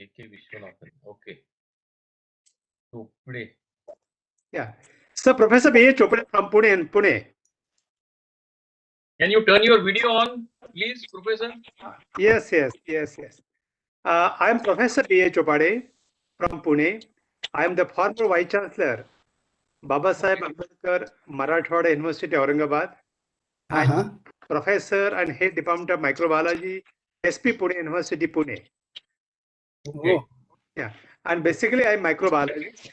AK Vishwanathan. Okay. So Pune. Yeah. So Professor B. Chopra from Pune and Pune. Can you turn your video on, please, Professor? Yes. I am Professor B. Chopade from Pune. I am the former Vice Chancellor, Baba Saheb Ambedkar Marathwada University, Aurangabad. And Professor and Head Department of Microbiology, SP Pune University, Pune. Okay. Oh. Yeah. And basically, I am microbiologist,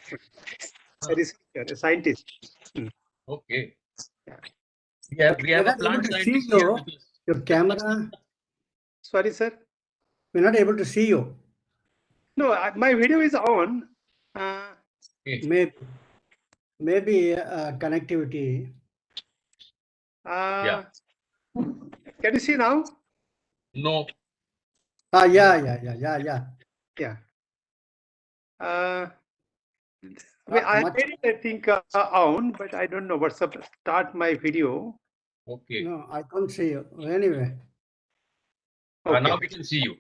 a researcher, a scientist. Okay. Yeah. We have a not able plant to see scientist here you. with us. Your camera, Sorry, sir. we're not able to see you. No, my video is on. Okay. Maybe connectivity. Yeah. Can you see now? No. Yeah. Yeah. Not I much. made it, I think, on, but I don't know what's up. Start my video. Okay. No, I can't see you. Anyway, Okay. Now we can see you.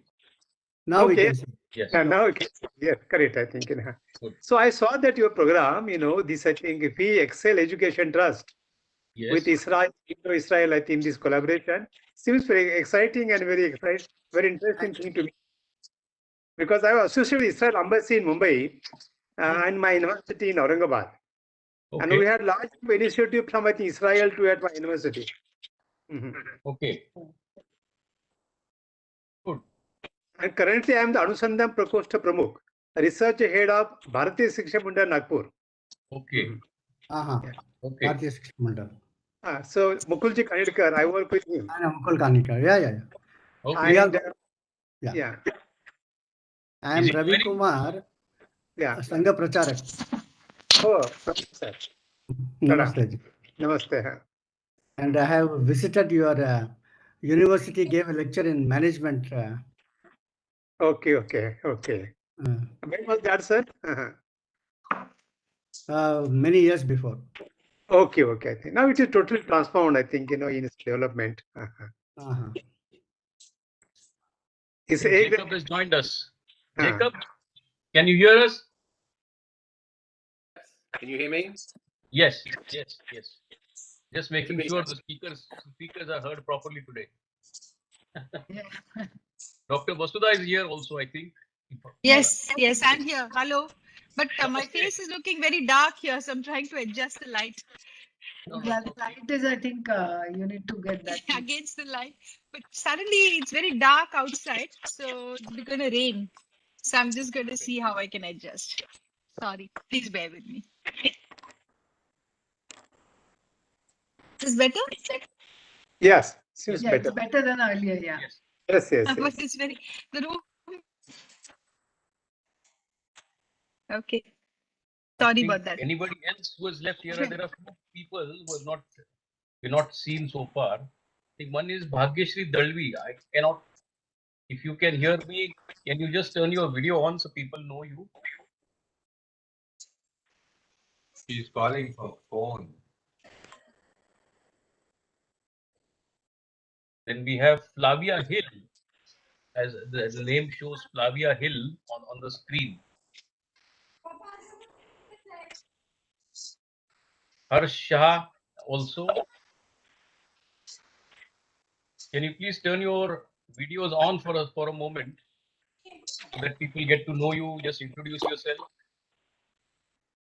now we Okay. can see. Yes. Now, okay. Yes, correct, I think. Good. So I saw that your program, this, I think, Vxl Education Trust Yes. with Israel, Indo-Israel, I think this collaboration seems very exciting and very interesting thing to me. Because I was associated with Israel Embassy in Mumbai and my university in Aurangabad. Okay. And we had large initiative from, I think, Israel to at my university. Okay. Good. And currently, I am the Anusandhan Prakoshta Pramukh, research head of Bharatiya Shiksha Mandal, Nagpur. Okay. Okay. Okay. So Mukulji Kanidkar, I work with him. I am Mukul Kanikar. Yeah. Okay. And, Yeah. I am Ravi Kumar, Sangha Pracharak. Oh, sir. Namaste. Namaste. And I have visited your university, gave a lecture in management. Okay. When was that, sir? Many years before. Okay. I think now it is totally transformed, I think, in its development. Jacob has joined us. Jacob, can you hear us? Can you hear me? Yes. Just making sure the speakers are heard properly today. Dr. Vasudha is here also, I think. Yes, I'm here. Hello. But my face is looking very dark here, so I'm trying to adjust the light. Yeah, the light is, I think, you need to get that against the light. But suddenly it's very dark outside, so it's going to rain. So I'm just going to see how I can adjust. Sorry, please bear with me. Is better? Yes, seems better. It's better than earlier, yeah. Yes. But it's very, the room. Okay. Sorry about that. Anybody else who has left here? There are few people who have not seen so far. I think one is Bhagyashri Dalvi. I cannot. If you can hear me, can you just turn your video on so people know you? She's calling for phone. Then we have Flavia Hill, as the name shows, Flavia Hill on the screen. Harsh Shah also. Can you please turn your videos on for us for a moment so that people get to know you? Just introduce yourself.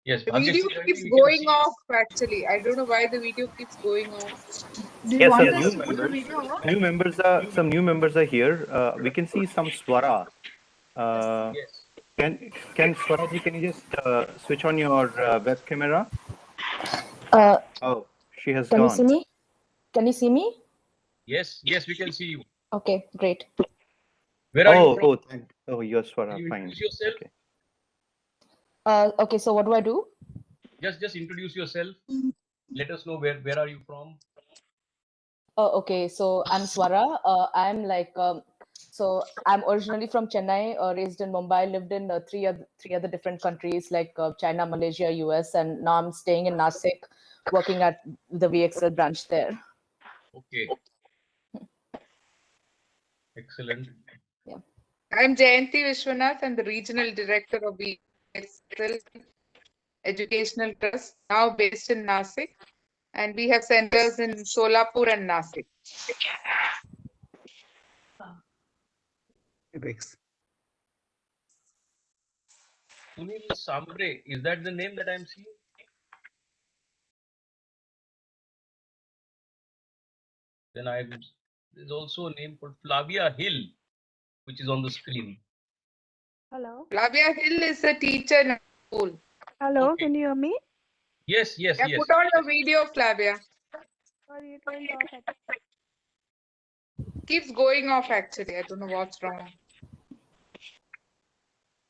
Yes, the video keeps going off. Actually, I don't know why the video keeps going off. Do you want us to put the video on? Some new members are here. We can see some Swara. Yes. Can Swaraji, can you just switch on your web camera? Oh, she has gone. Can you see me? Can you see me? Yes, we can see you. Okay, great. Where are you from? You're Swara. Can you Fine. introduce yourself? Okay, so what do I do? Just introduce yourself. Let us know where are you from. Okay, so I'm Swara. I'm like so I'm originally from Chennai, raised in Mumbai, lived in three other different countries like China, Malaysia, US, and now I'm staying in Nashik, working at the VXL branch there. Okay. Excellent. Yeah. I'm Jayanti Vishwanath. I'm the Regional Director of Vxl Educational Trust, now based in Nasik. And we have centers in Solapur and Nasik. Sunil Sambre, is that the name that I'm seeing? Then there's also a name called Flavia Hill, which is on the screen. Hello. Flavia Hill is a teacher in a school. Hello, Okay. can you hear me? Yes. Yeah, put on your video, Flavia. Sorry, it went off. Keeps going off actually. I don't know what's wrong.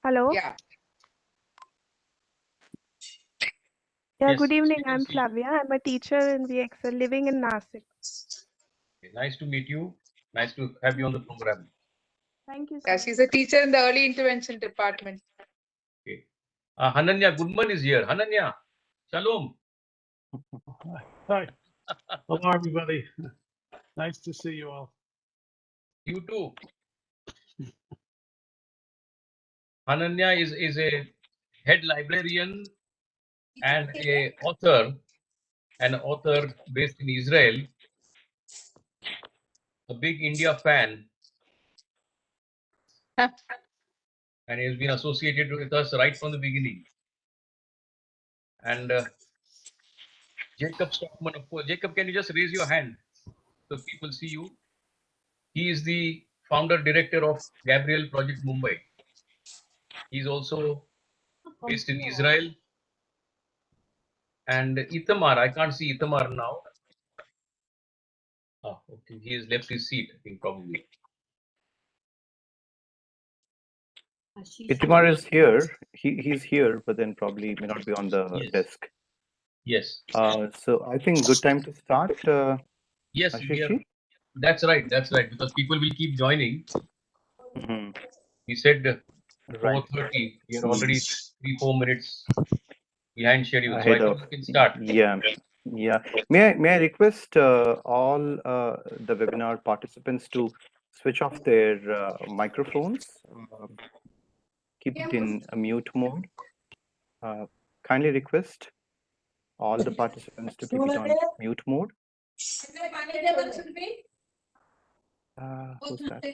Hello. Yeah. Yeah, Yes, good evening. we can I'm see. Flavia. I'm a teacher in Vxl, living in Nasik. Okay, nice to meet you. Nice to have you on the program. Thank you, Yeah, sir. she's a teacher in the early intervention department. Okay. Hananya Goodman is here. Hananya, shalom. Hi. Hello, everybody. Nice to see you all. You too. Hananya is a head librarian and an author based in Israel, a big India fan, and he has been associated with us right from the beginning. And Jacob Stockman, of course. Jacob, can you just raise your hand so people see you? He is the founder director of Gabriel Project Mumbai. He's also based in Israel. And Itamar, I can't see Itamar now. Oh, okay. He has left his seat, I think, probably. Itamar is here. He's here, but then probably may not be on the desk. Yes. So I think good time to start. Yes, Ashishji? that's right. That's right. Because people will keep joining. Mm-hmm. He said Right. 4:30. We are already 3-4 minutes behind schedule. So I Ahead think of, we can start. yeah. May I request all the webinar participants to switch off their microphones, keep it in a mute mode. Kindly request all the participants to keep it on mute mode. Who's that?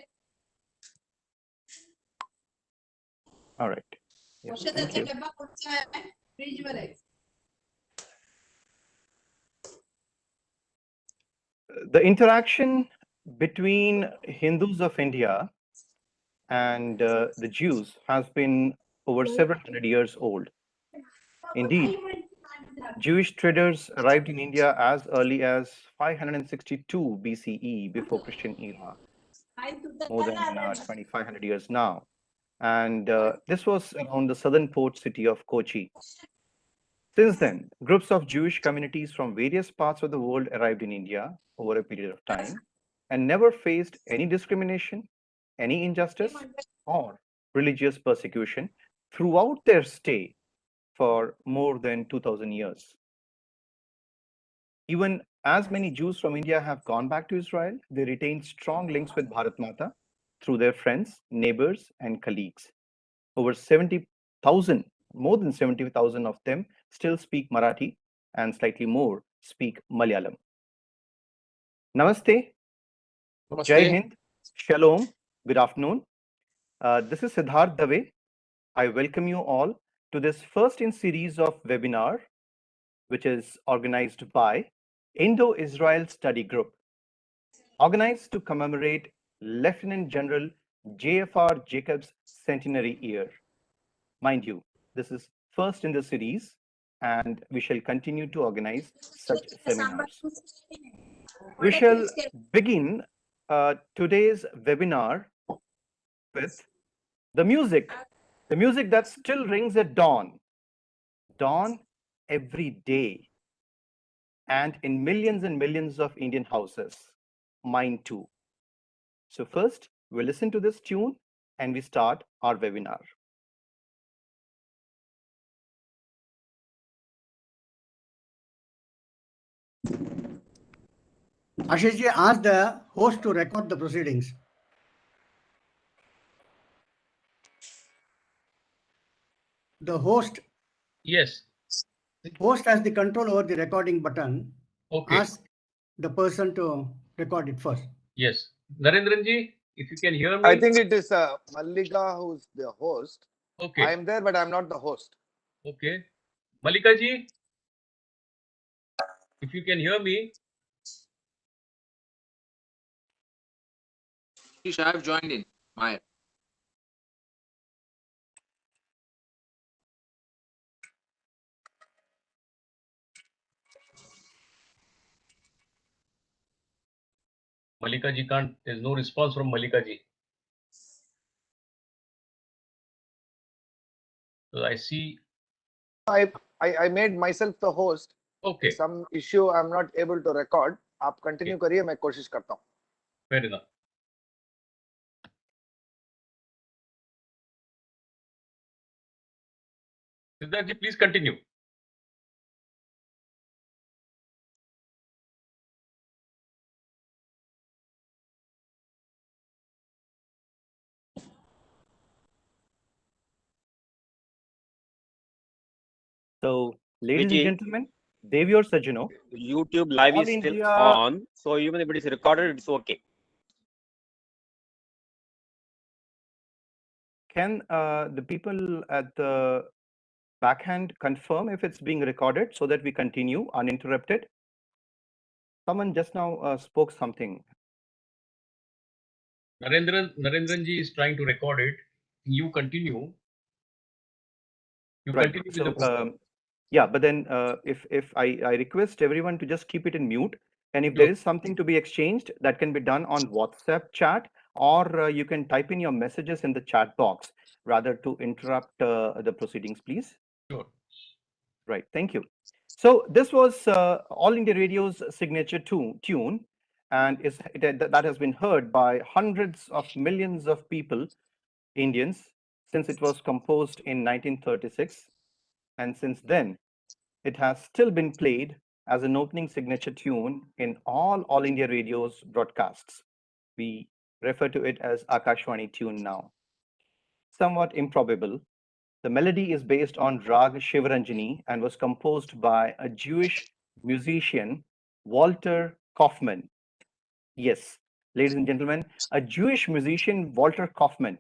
All right. Yeah, thank you. The interaction between Hindus of India and the Jews has been over several hundred years old. Indeed, Jewish traders arrived in India as early as 562 BCE, before Christian era, more than 2,500 years now. And this was around the southern port city of Kochi. Since then, groups of Jewish communities from various parts of the world arrived in India over a period of time and never faced any discrimination, any injustice, or religious persecution throughout their stay for more than 2,000 years. Even as many Jews from India have gone back to Israel, they retain strong links with Bharat Mata through their friends, neighbors, and colleagues. Over 70,000, more than 70,000 of them still speak Marathi, and slightly more speak Malayalam. Namaste. Namaste. Jai Hind. Shalom. Good afternoon. This is Siddharth Dave. I welcome you all to this first in series of webinar, which is organized by Indo-Israel Study Group, organized to commemorate Lieutenant General J.F.R. Jacobs' centenary year. Mind you, this is first in the series, and we shall continue to organize such seminars. We shall begin today's webinar with the music that still rings at dawn every day, and in millions and millions of Indian houses, mine too. So first, we listen to this tune and we start our webinar. Ashishji, ask the host to record the proceedings. the host Yes. has the control over the recording button. Okay. Ask the person to record it first. Yes. Narendranji, if you can hear me. I think it is Mallika who's the host. Okay. I am there, but I'm not the host. Okay. Malika ji, if you can hear me. I have joined in. My Malika ji can't. There's no response from Malika ji. So I see. I made myself the host. Okay. Some issue I'm not able to record. आप continue करिए, मैं कोशिश करता हूँ. Fair enough. Siddharth ji, please continue. So, ladies and gentlemen, Devi or Sajano, YouTube live All is still India- on, so even if it is recorded, it's okay. can the people at the backhand confirm if it's being recorded so that we continue uninterrupted? Someone just now spoke something. Narendran ji is trying to record it. You continue. You Right. continue with So, the program. yeah, but then if I request everyone to just keep it in mute, and if Sure. there is something to be exchanged, that can be done on WhatsApp chat, or you can type in your messages in the chat box rather to interrupt the proceedings, please. Sure. Right. Thank you. So this was All India Radio's signature tune, and that has been heard by hundreds of millions of people, Indians, since it was composed in 1936. And since then, it has still been played as an opening signature tune in all India Radio's broadcasts. We refer to it as Akashwani tune now. Somewhat improbable, the melody is based on Rag Shivaranjani and was composed by a Jewish musician, Walter Kaufmann. Yes, ladies and gentlemen, a Jewish musician, Walter Kaufmann.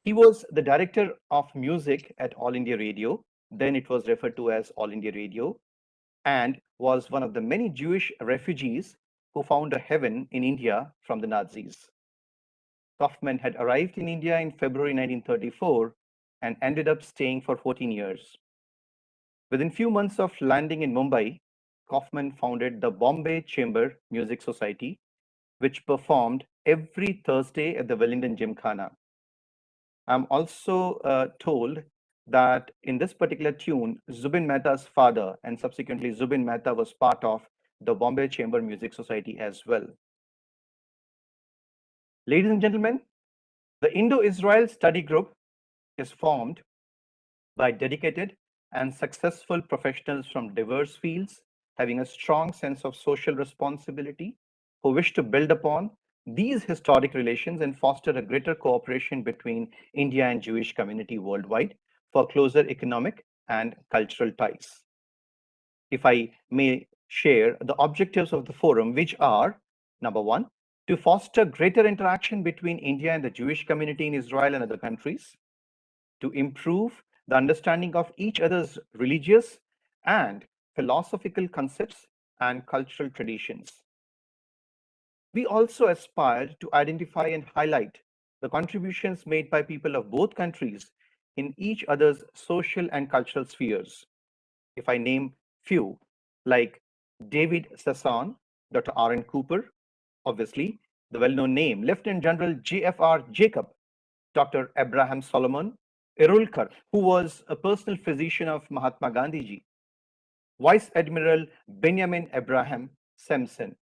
He was the director of music at All India Radio. Then it was referred to as All India Radio, and was one of the many Jewish refugees who found a heaven in India from the Nazis. Kaufmann had arrived in India in February 1934 and ended up staying for 14 years. Within few months of landing in Mumbai, Kaufmann founded the Bombay Chamber Music Society, which performed every Thursday at the Wellington Gymkhana. I'm also told that in this particular tune, Zubin Mehta's father and subsequently Zubin Mehta was part of the Bombay Chamber Music Society as well. Ladies and gentlemen, the Indo-Israel Study Group is formed by dedicated and successful professionals from diverse fields, having a strong sense of social responsibility, who wish to build upon these historic relations and foster a greater cooperation between India and Jewish community worldwide for closer economic and cultural ties. If I may share the objectives of the forum, which are, number one, to foster greater interaction between India and the Jewish community in Israel and other countries, to improve the understanding of each other's religious and philosophical concepts and cultural traditions. We also aspire to identify and highlight the contributions made by people of both countries in each other's social and cultural spheres. If I name few, like David Sasson, Dr. R.N. Cooper, obviously the well-known name, Lieutenant General J.F.R. Jacob, Dr. Abraham Solomon, Irulkar, who was a personal physician of Mahatma Gandhi ji, Vice Admiral Benjamin Abraham Sampson,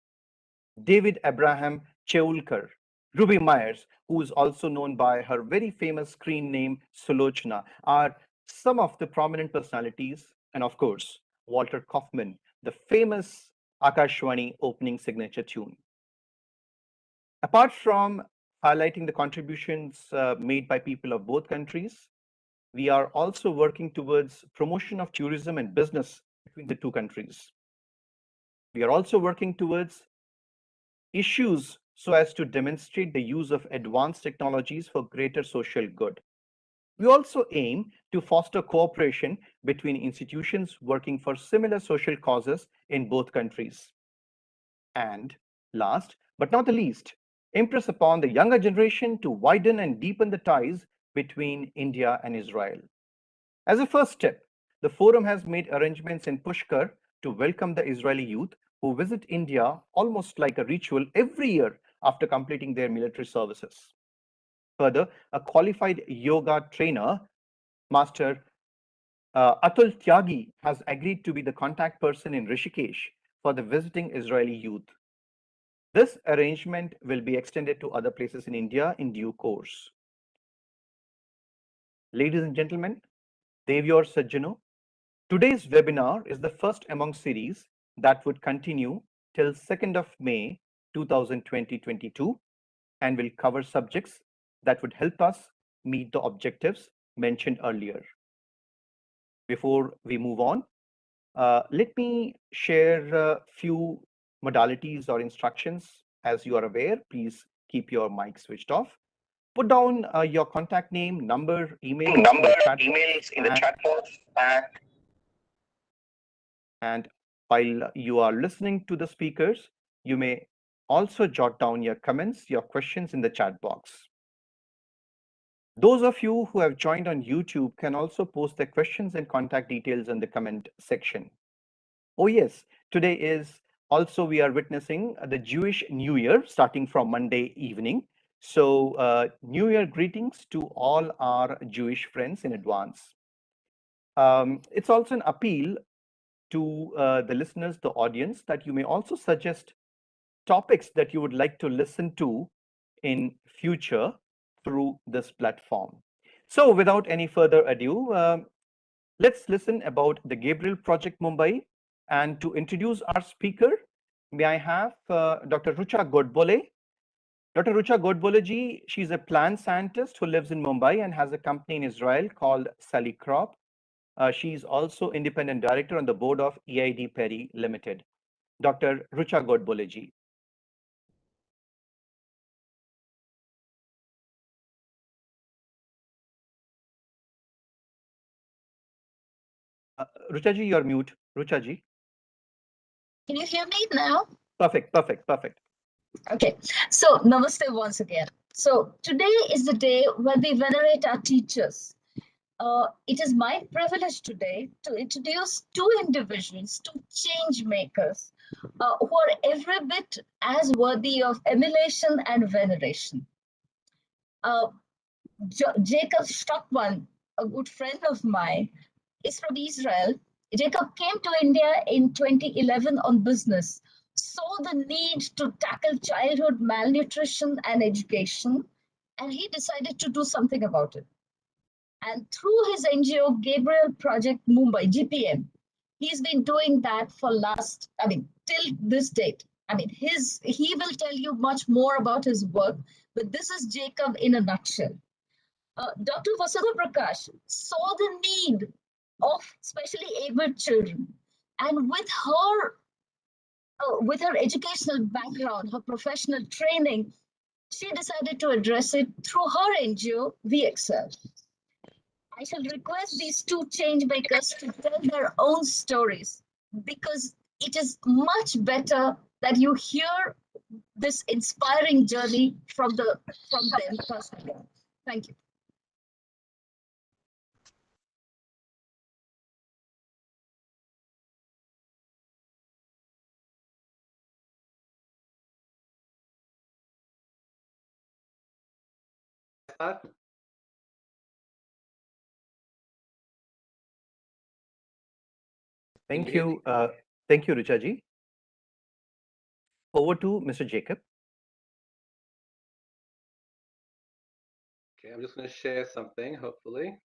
David Abraham Cheulkar, Ruby Myers, who is also known by her very famous screen name Sulochana, are some of the prominent personalities, and of course, Walter Kaufmann, the famous Akashwani opening signature tune. Apart from highlighting the contributions made by people of both countries, we are also working towards promotion of tourism and business between the two countries. We are also working towards issues so as to demonstrate the use of advanced technologies for greater social good. We also aim to foster cooperation between institutions working for similar social causes in both countries. And last but not the least, impress upon the younger generation to widen and deepen the ties between India and Israel. As a first step, the forum has made arrangements in Pushkar to welcome the Israeli youth who visit India almost like a ritual every year after completing their military services. Further, a qualified yoga trainer, Master Atul Tyagi, has agreed to be the contact person in Rishikesh for the visiting Israeli youth. This arrangement will be extended to other places in India in due course. Ladies and gentlemen, Devyor Sajjano, today's webinar is the first among series that would continue till 2nd of May 2022 and will cover subjects that would help us meet the objectives mentioned earlier. Before we move on, let me share a few modalities or instructions. As you are aware, please keep your mic switched off. Put down your contact name, number, emails in the chat box. And while you are listening to the speakers, you may also jot down your comments, your questions in the chat box. Those of you who have joined on YouTube can also post their questions and contact details in the comment section. Oh yes, today is also we are witnessing the Jewish New Year starting from Monday evening. So New Year greetings to all our Jewish friends in advance. It's also an appeal to the listeners, the audience, that you may also suggest topics that you would like to listen to in future through this platform. So without any further ado, let's listen about the Gabriel Project Mumbai. And to introduce our speaker, may I have Dr. Rucha Godbole. Dr. Rucha Godbole ji, she's a plant scientist who lives in Mumbai and has a company in Israel called Sally Crop. She's also independent director on the board of EID Perry Limited. Dr. Rucha Godbole ji. Rucha ji, you're mute. Rucha ji. Can you hear me now? Perfect, perfect, perfect. Okay, so namaste once again. So today is the day when we venerate our teachers. It is my privilege today to introduce two individuals, two change makers, who are every bit as worthy of emulation and veneration. Jacob Stockman, a good friend of mine, is from Israel. Jacob came to India in 2011 on business, saw the need to tackle childhood malnutrition and education, and he decided to do something about it. And through his NGO, Gabriel Project Mumbai, GPM, he's been doing that for till this date. He will tell you much more about his work, but this is Jacob in a nutshell. Dr. Vasudha Prakashi saw the need of specially abled children, and with her educational background, her professional training, she decided to address it through her NGO, Vxl. I shall request these two change makers to tell their own stories, because it is much better that you hear this inspiring journey from them personally. Thank you. Thank you, Rucha ji. Over to Mr. Jacob. Okay, I'm just going to share something, hopefully.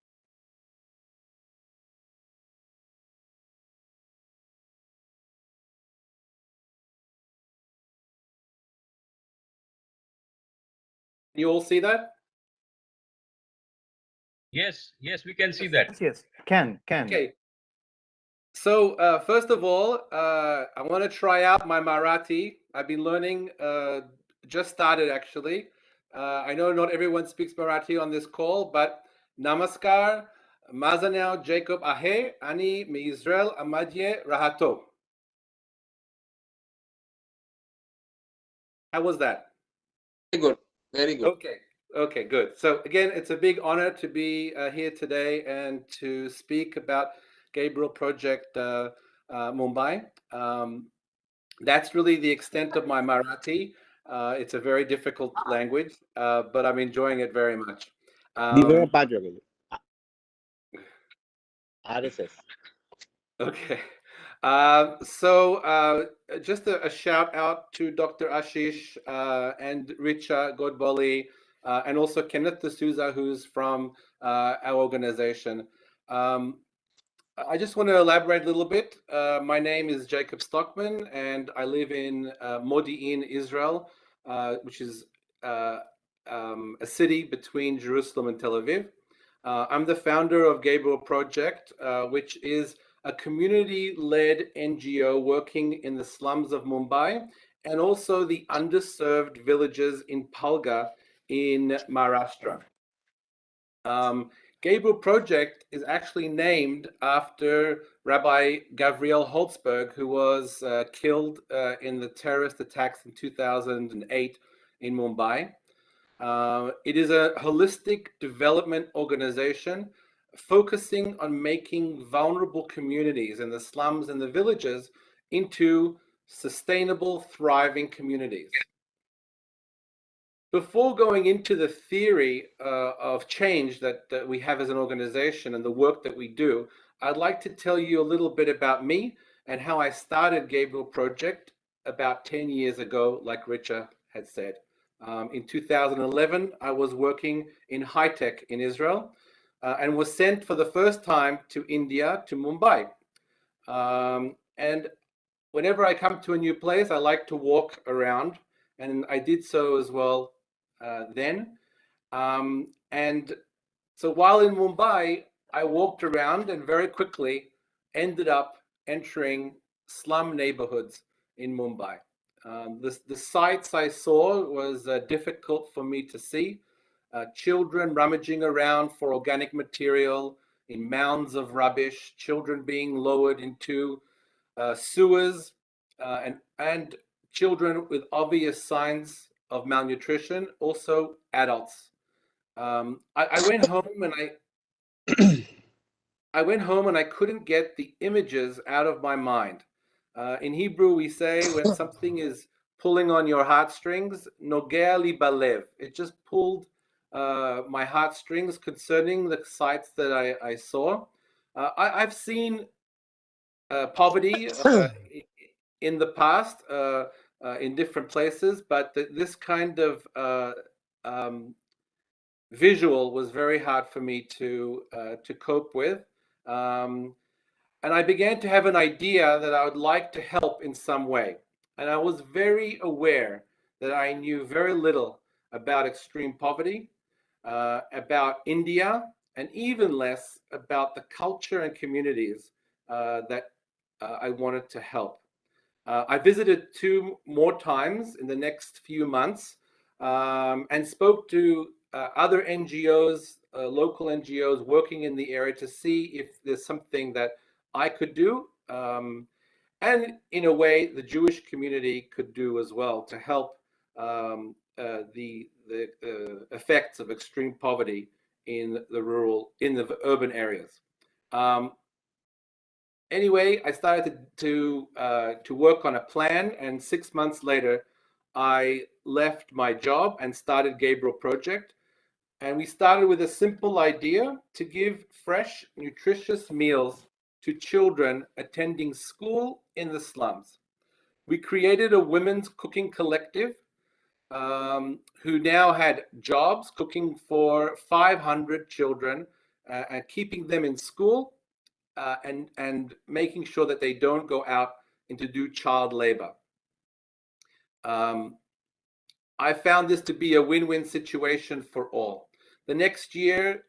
You all see that? Yes, yes, we can see that. Yes, can. Okay. So first of all, I want to try out my Marathi. I've been learning, just started actually. I know not everyone speaks Marathi on this call, but Namaskar, माझं नाव Jacob आहे आणि मी इस्रायल मध्ये राहतो. How was that? Very good. Very good. Okay, good. So again, it's a big honor to be here today and to speak about Gabriel Project Mumbai. That's really the extent of my Marathi. It's a very difficult language, but I'm enjoying it very much. RSS. Okay. So just a shout out to Dr. Ashish and Richa Godboli and also Kenneth D'Souza, who's from our organization. I just want to elaborate a little bit. My name is Jacob Stockman, and I live in Modi'in, Israel, which is a city between Jerusalem and Tel Aviv. I'm the founder of Gabriel Project, which is a community-led NGO working in the slums of Mumbai and also the underserved villages in Palga in Maharashtra. Gabriel Project is actually named after Rabbi Gabriel Holtzberg, who was killed in the terrorist attacks in 2008 in Mumbai. It is a holistic development organization focusing on making vulnerable communities in the slums and the villages into sustainable, thriving communities. Before going into the theory of change that we have as an organization and the work that we do, I'd like to tell you a little bit about me and how I started Gabriel Project about 10 years ago, like Richa had said. In 2011, I was working in high tech in Israel and was sent for the first time to India, to Mumbai. And whenever I come to a new place, I like to walk around, and I did so as well then. And so while in Mumbai, I walked around and very quickly ended up entering slum neighborhoods in Mumbai. The sights I saw was difficult for me to see. Children rummaging around for organic material in mounds of rubbish, children being lowered into sewers, and children with obvious signs of malnutrition, also adults. I went home and I went home and I couldn't get the images out of my mind. In Hebrew, we say when something is pulling on your heartstrings, nogea li balev. It just pulled my heartstrings concerning the sights that I saw. I've seen poverty in the past in different places, but this kind of visual was very hard for me to cope with. And I began to have an idea that I would like to help in some way. And I was very aware that I knew very little about extreme poverty, about India, and even less about the culture and communities that I wanted to help. I visited 2 more times in the next few months and spoke to other NGOs, local NGOs working in the area to see if there's something that I could do, and in a way the Jewish community could do as well to help the effects of extreme poverty in the urban areas. Anyway, I started to work on a plan, and 6 months later, I left my job and started Gabriel Project. And we started with a simple idea to give fresh, nutritious meals to children attending school in the slums. We created a women's cooking collective who now had jobs cooking for 500 children and keeping them in school and making sure that they don't go out and to do child labor. I found this to be a win-win situation for all. The next year,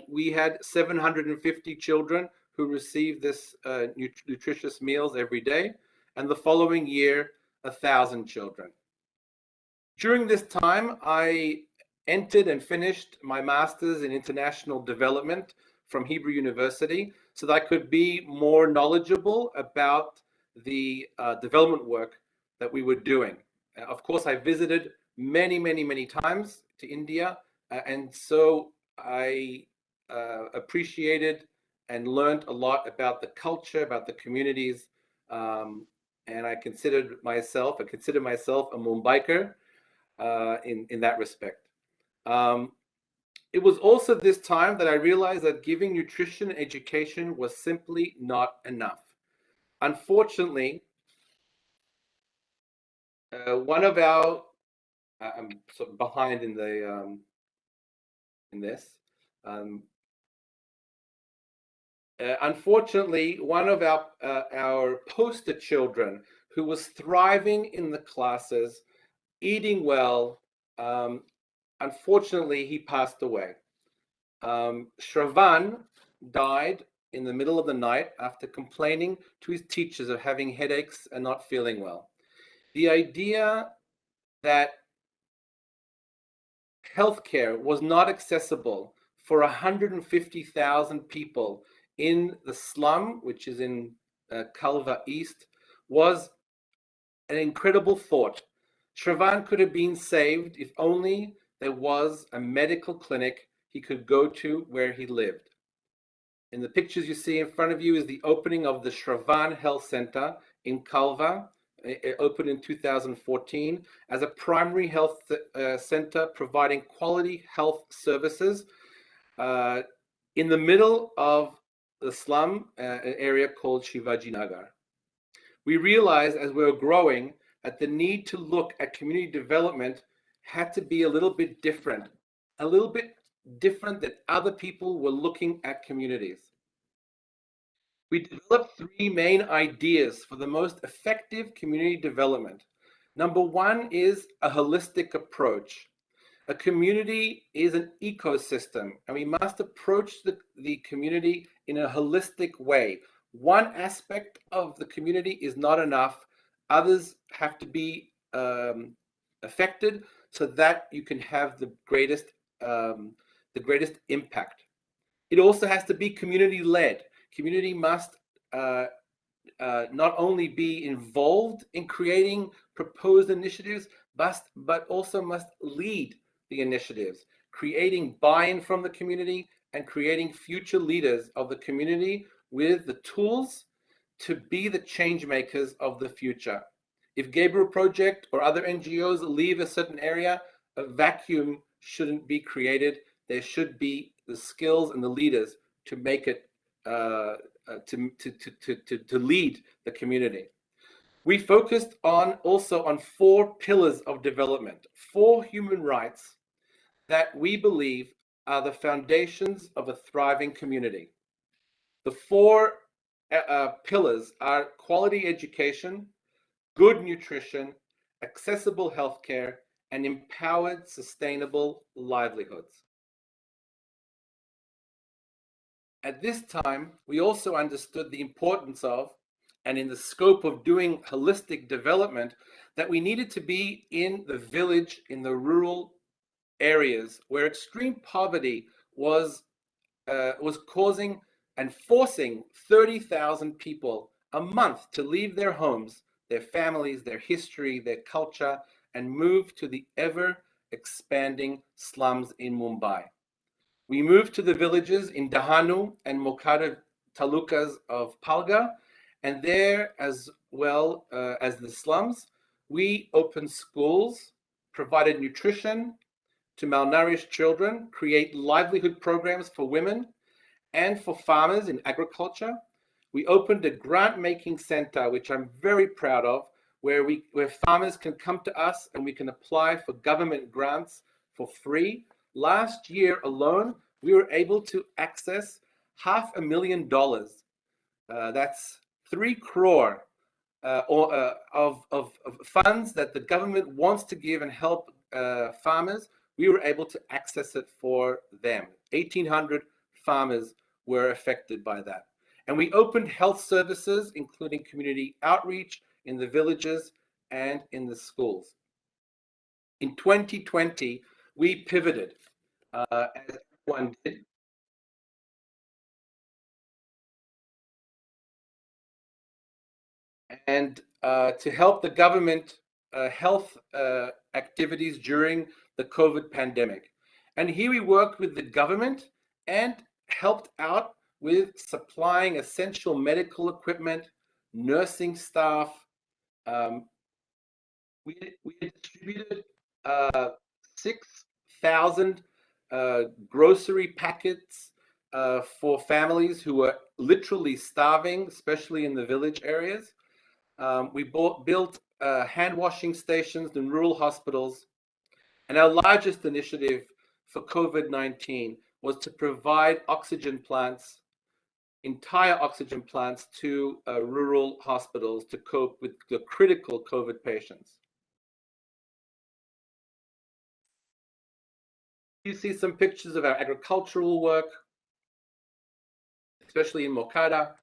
we had 750 children who received this nutritious meals every day, and the following year, 1,000 children. During this time, I entered and finished my master's in international development from Hebrew University so that I could be more knowledgeable about the development work that we were doing. Of course, I visited many times to India, and so I appreciated and learned a lot about the culture, about the communities, and I consider myself a Mumbaiker in that respect. It was also this time that I realized that giving nutrition education was simply not enough. Unfortunately, one of our I'm sort of behind in the in this. Unfortunately, one of our poster children who was thriving in the classes, eating well, unfortunately, he passed away. Shravan died in the middle of the night after complaining to his teachers of having headaches and not feeling well. The idea that healthcare was not accessible for 150,000 people in the slum, which is in Calva East, was an incredible thought. Shravan could have been saved if only there was a medical clinic he could go to where he lived. In the pictures you see in front of you is the opening of the Shravan Health Center in Calva. It opened in 2014 as a primary health center providing quality health services in the middle of the slum, an area called Shivaji Nagar. We realized as we were growing that the need to look at community development had to be a little bit different than other people were looking at communities. We developed three main ideas for the most effective community development. Number one is a holistic approach. A community is an ecosystem, and we must approach the community in a holistic way. One aspect of the community is not enough. Others have to be affected so that you can have the greatest impact. It also has to be community-led. Community must not only be involved in creating proposed initiatives, but also must lead the initiatives, creating buy-in from the community and creating future leaders of the community with the tools to be the change makers of the future. If Gabriel Project or other NGOs leave a certain area, a vacuum shouldn't be created. There should be the skills and the leaders to make it to lead the community. We focused also on 4 pillars of development, 4 human rights that we believe are the foundations of a thriving community. The 4 pillars are quality education, good nutrition, accessible healthcare, and empowered sustainable livelihoods. At this time, we also understood the importance of, and in the scope of doing holistic development, that we needed to be in the village, in the rural areas where extreme poverty was causing and forcing 30,000 people a month to leave their homes, their families, their history, their culture, and move to the ever-expanding slums in Mumbai. We moved to the villages in Dahanu and Mokara talukas of Palga, and there, as well as the slums, we opened schools, provided nutrition to malnourished children, create livelihood programs for women and for farmers in agriculture. We opened a grant-making center, which I'm very proud of, where farmers can come to us and we can apply for government grants for free. Last year alone, we were able to access $500,000. That's 3 crore of funds that the government wants to give and help farmers we were able to access it for them. 1,800 farmers were affected by that. And we opened health services, including community outreach in the villages and in the schools. In 2020, we pivoted, as everyone did. And to help the government health activities during the COVID pandemic. And here we worked with the government and helped out with supplying essential medical equipment, nursing staff. We distributed 6,000 grocery packets for families who were literally starving, especially in the village areas. We built hand washing stations in rural hospitals. And our largest initiative for COVID-19 was to provide oxygen plants, entire oxygen plants to rural hospitals to cope with the critical COVID patients. You see some pictures of our agricultural work, especially in Moncada.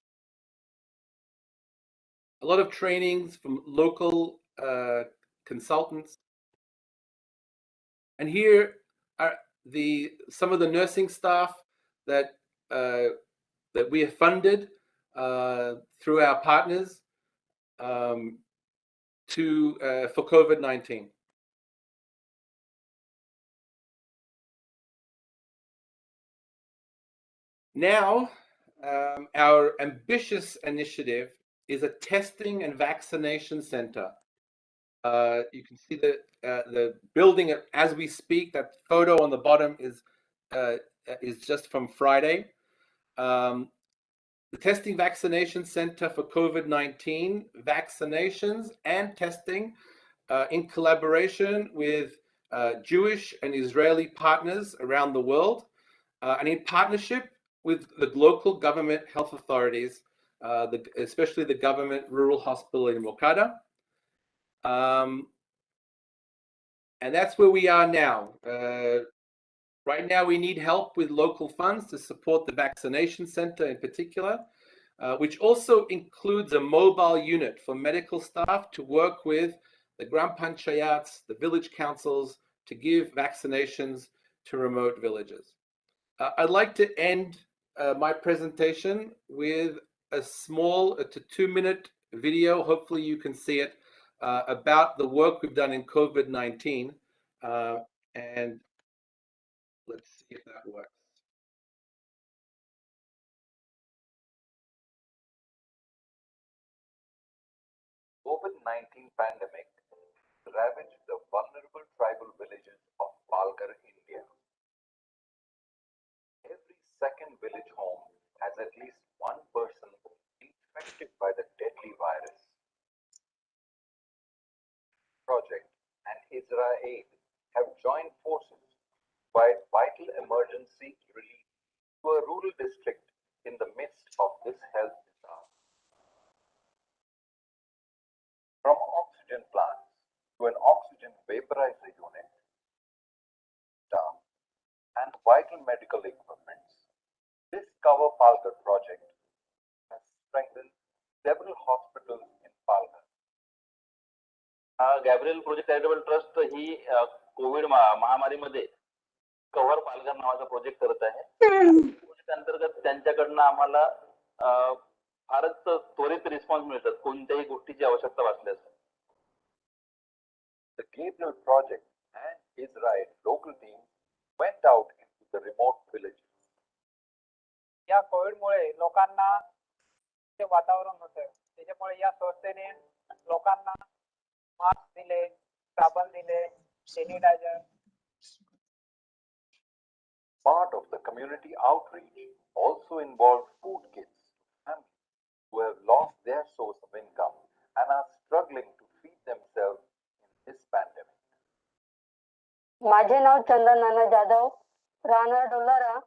A lot of trainings from local consultants. And here are some of the nursing staff that that we have funded through our partners for COVID-19. Now, our ambitious initiative is a testing and vaccination center. You can see the building as we speak. That photo on the bottom is just from Friday. The Testing Vaccination Center for COVID-19 vaccinations and testing in collaboration with Jewish and Israeli partners around the world, and in partnership with the local government health authorities, especially the government rural hospital in Moncada. And that's where we are now. Right now, we need help with local funds to support the vaccination center in particular, which also includes a mobile unit for medical staff to work with the Gram Panchayats, the village councils, to give vaccinations to remote villages. I'd like to end my presentation with a small 2-minute video. Hopefully you can see it about the work we've done in COVID-19. And let's see if that works. COVID-19 pandemic ravaged the vulnerable tribal villages of Palghar, India. Every second village home has at least one person infected by the deadly virus. Project and Israel have joined forces to provide vital emergency relief to a rural district in the midst of this health disaster. From oxygen plants to an oxygen vaporizer unit, staff, and vital medical equipment, this Cover Palghar project has strengthened several hospitals in Palghar. Gabriel project charitable trust ही covid महामारीमध्ये cover Palghar नावाचा project करत आहे. Project अंतर्गत त्यांच्याकडनं आम्हाला फारच त्वरित रिस्पॉन्स मिळतात कोणत्याही गोष्टीची आवश्यकता भासल्यास. The Gabriel project and Israel local team went out into the remote villages. या कोविडमुळे लोकांना जे वातावरण होतं त्याच्यामुळे या संस्थेने लोकांना मास्क दिले, साबण दिले, sanitiser. Part of the community outreach also involved food kits to families who have lost their source of income and are struggling to feed themselves in this pandemic. माझे नाव चंदन नाना जाधव, राहणार डोलारा.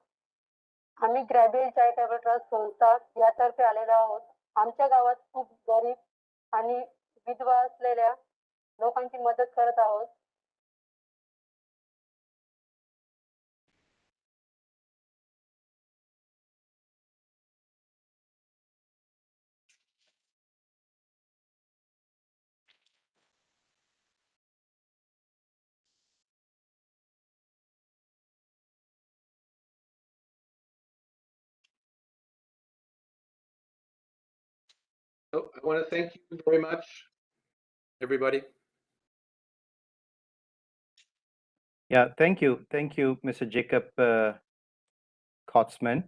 आम्ही ग्रॅबियल चॅरिटेबल ट्रस्ट संस्था यातर्फे आलेलो आहोत. आमच्या गावात खूप गरीब आणि विधवा असलेल्या लोकांची मदत करत आहोत. So I want to thank you very much, everybody. Yeah, thank you, Mr. Jacob Kotzman,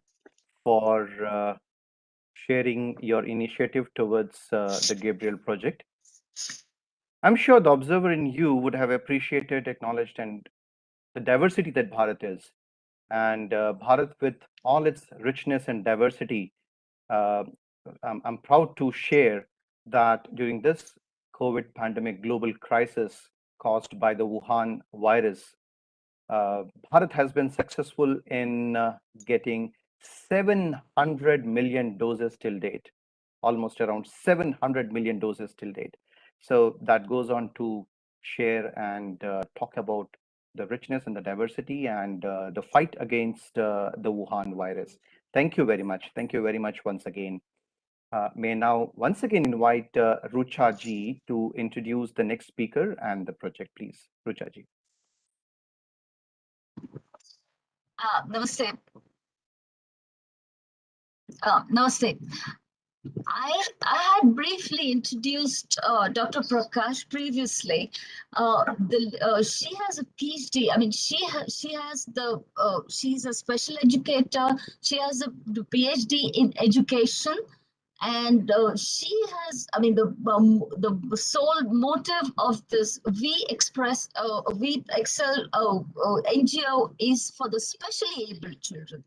for sharing your initiative towards the Gabriel project. I'm sure the observer in you would have appreciated, acknowledged, and the diversity that Bharat is. And Bharat, with all its richness and diversity, I'm proud to share that during this COVID pandemic global crisis caused by the Wuhan virus, Bharat has been successful in getting 700 million doses till date, almost around 700 million doses till date. So that goes on to share and talk about the richness and the diversity and the fight against the Wuhan virus. Thank you very much. Thank you very much once again. May I now once again invite Rucha ji to introduce the next speaker and the project, please. Rucha ji. Namaste. Namaste. I had briefly introduced Dr. Prakash previously. She has a PhD. I mean, she's a special educator. She has a PhD in education, and she has. I mean, the sole motive of this Vxl NGO is for the specially able children.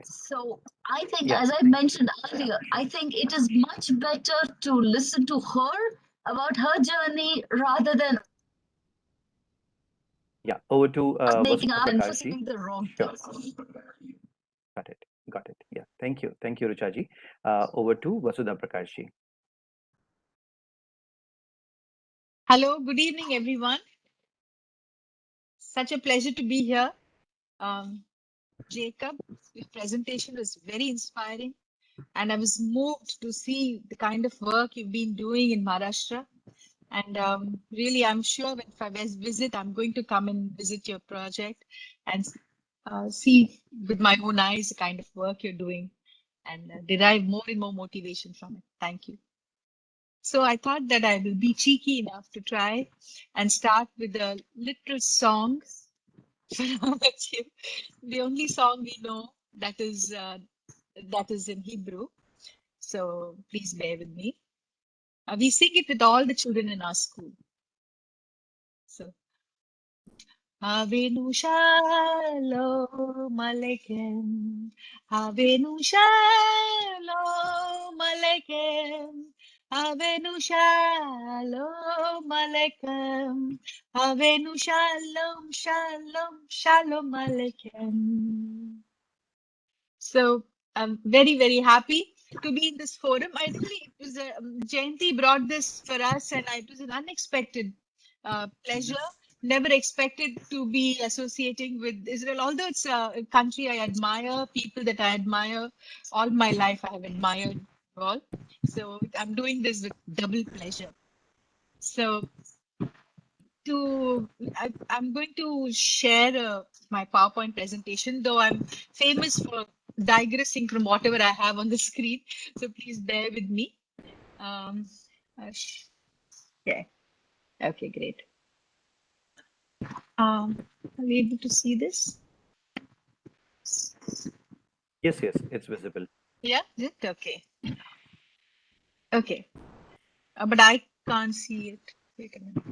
So I think, as I mentioned earlier, I think it is much better to listen to her about her journey rather than over to making Vasudha our Prakashi. emphasizing the wrong things. Got it. Yeah, thank you, Rucha ji. Over to Vasudha Prakashi. Hello, good evening, everyone. Such a pleasure to be here. Jacob, your presentation was very inspiring, and I was moved to see the kind of work you've been doing in Maharashtra. And really, I'm sure if I visit, I'm going to come and visit your project and see with my own eyes the kind of work you're doing and derive more and more motivation from it. Thank you. So I thought that I will be cheeky enough to try and start with a little song. The only song we know that is in Hebrew. So please bear with me. We sing it with all the children in our school. So, Avenu Shalom Aleichem, Avenu Shalom Aleichem, Avenu Shalom Aleichem, Avenu Shalom, Shalom, Shalom Aleichem. So I'm very, very happy to be in this forum. I really, it was Jayanti brought this for us, and it was an unexpected pleasure. Never expected to be associating with Israel, although it's a country I admire, people that I admire. All my life I have admired all. So I'm doing this with double pleasure. So I'm going to share my PowerPoint presentation, though I'm famous for digressing from whatever I have on the screen. So please bear with me. Yeah. Okay, great. Are we able to see this? Yes, it's visible. Yeah, is it? Okay. Okay. But I can't see it. Wait a minute.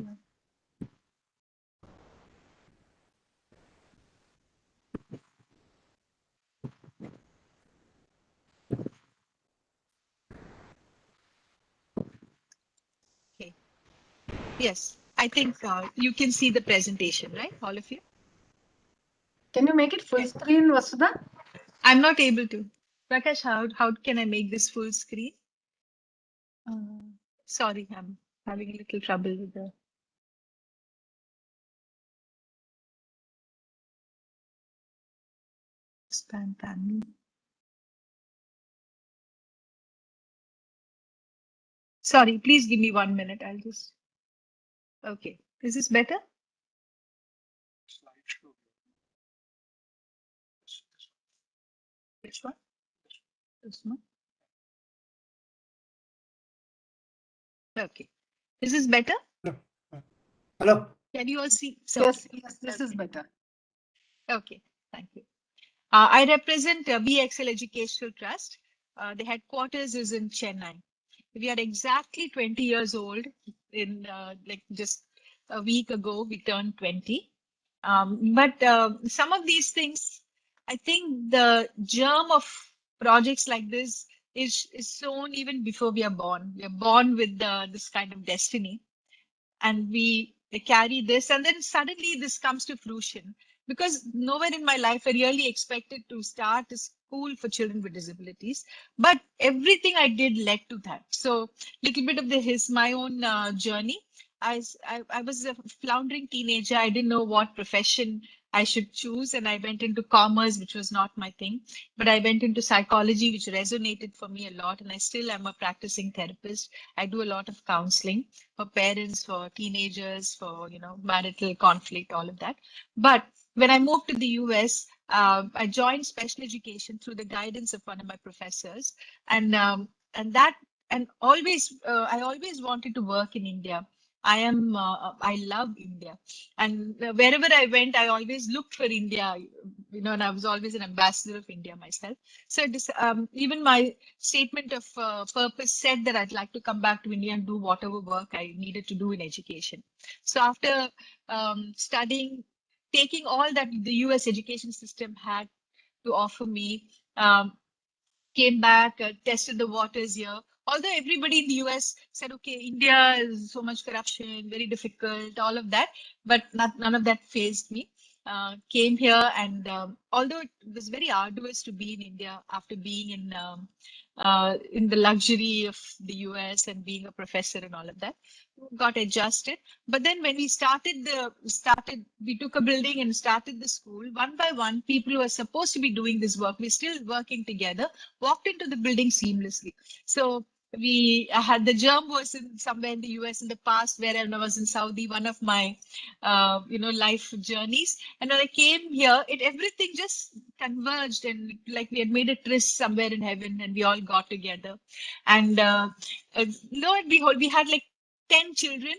Okay. Yes, I think you can see the presentation, right? All of you? Can you make it full screen, Vasudha? I'm not able to. Prakash, how can I make this full screen? Sorry, I'm having a little trouble with the expand panel. Sorry, please give me 1 minute. I'll just. Okay, is this better? Which one? This one. Okay. This is better? Hello. Can you all see? So, Yes, yes, this is better. okay, thank you. I represent Vxl Educational Trust. The headquarters is in Chennai. We are exactly 20 years old. In like just a week ago, we turned 20. But some of these things, I think the germ of projects like this is sown even before we are born. We are born with this kind of destiny, and we carry this, and then suddenly this comes to fruition, because nowhere in my life I really expected to start a school for children with disabilities, but everything I did led to that. So little bit of my own journey. I was a floundering teenager. I didn't know what profession I should choose, and I went into commerce, which was not my thing, but I went into psychology, which resonated for me a lot, and I still am a practicing therapist. I do a lot of counseling for parents, for teenagers, for marital conflict, all of that. But when I moved to the US, I joined special education through the guidance of one of my professors, and that and always I always wanted to work in India. I love India, and wherever I went, I always looked for India, and I was always an ambassador of India myself. So even my statement of purpose said that I'd like to come back to India and do whatever work I needed to do in education. So after studying, taking all that the US education system had to offer me, came back, tested the waters here. Although everybody in the US said, okay, India is so much corruption, very difficult, all of that, but none of that fazed me. Came here, and although it was very arduous to be in India after being in the luxury of the US and being a professor and all of that, got adjusted. But then when we we took a building and started the school. One by one, people who are supposed to be doing this work, we're still working together, walked into the building seamlessly. So I had the germ was somewhere in the US in the past, where I was in Saudi, one of my life journeys. And when I came here, everything just converged, and like we had made a tryst somewhere in heaven, and we all got together. And lo and behold, we had like 10 children,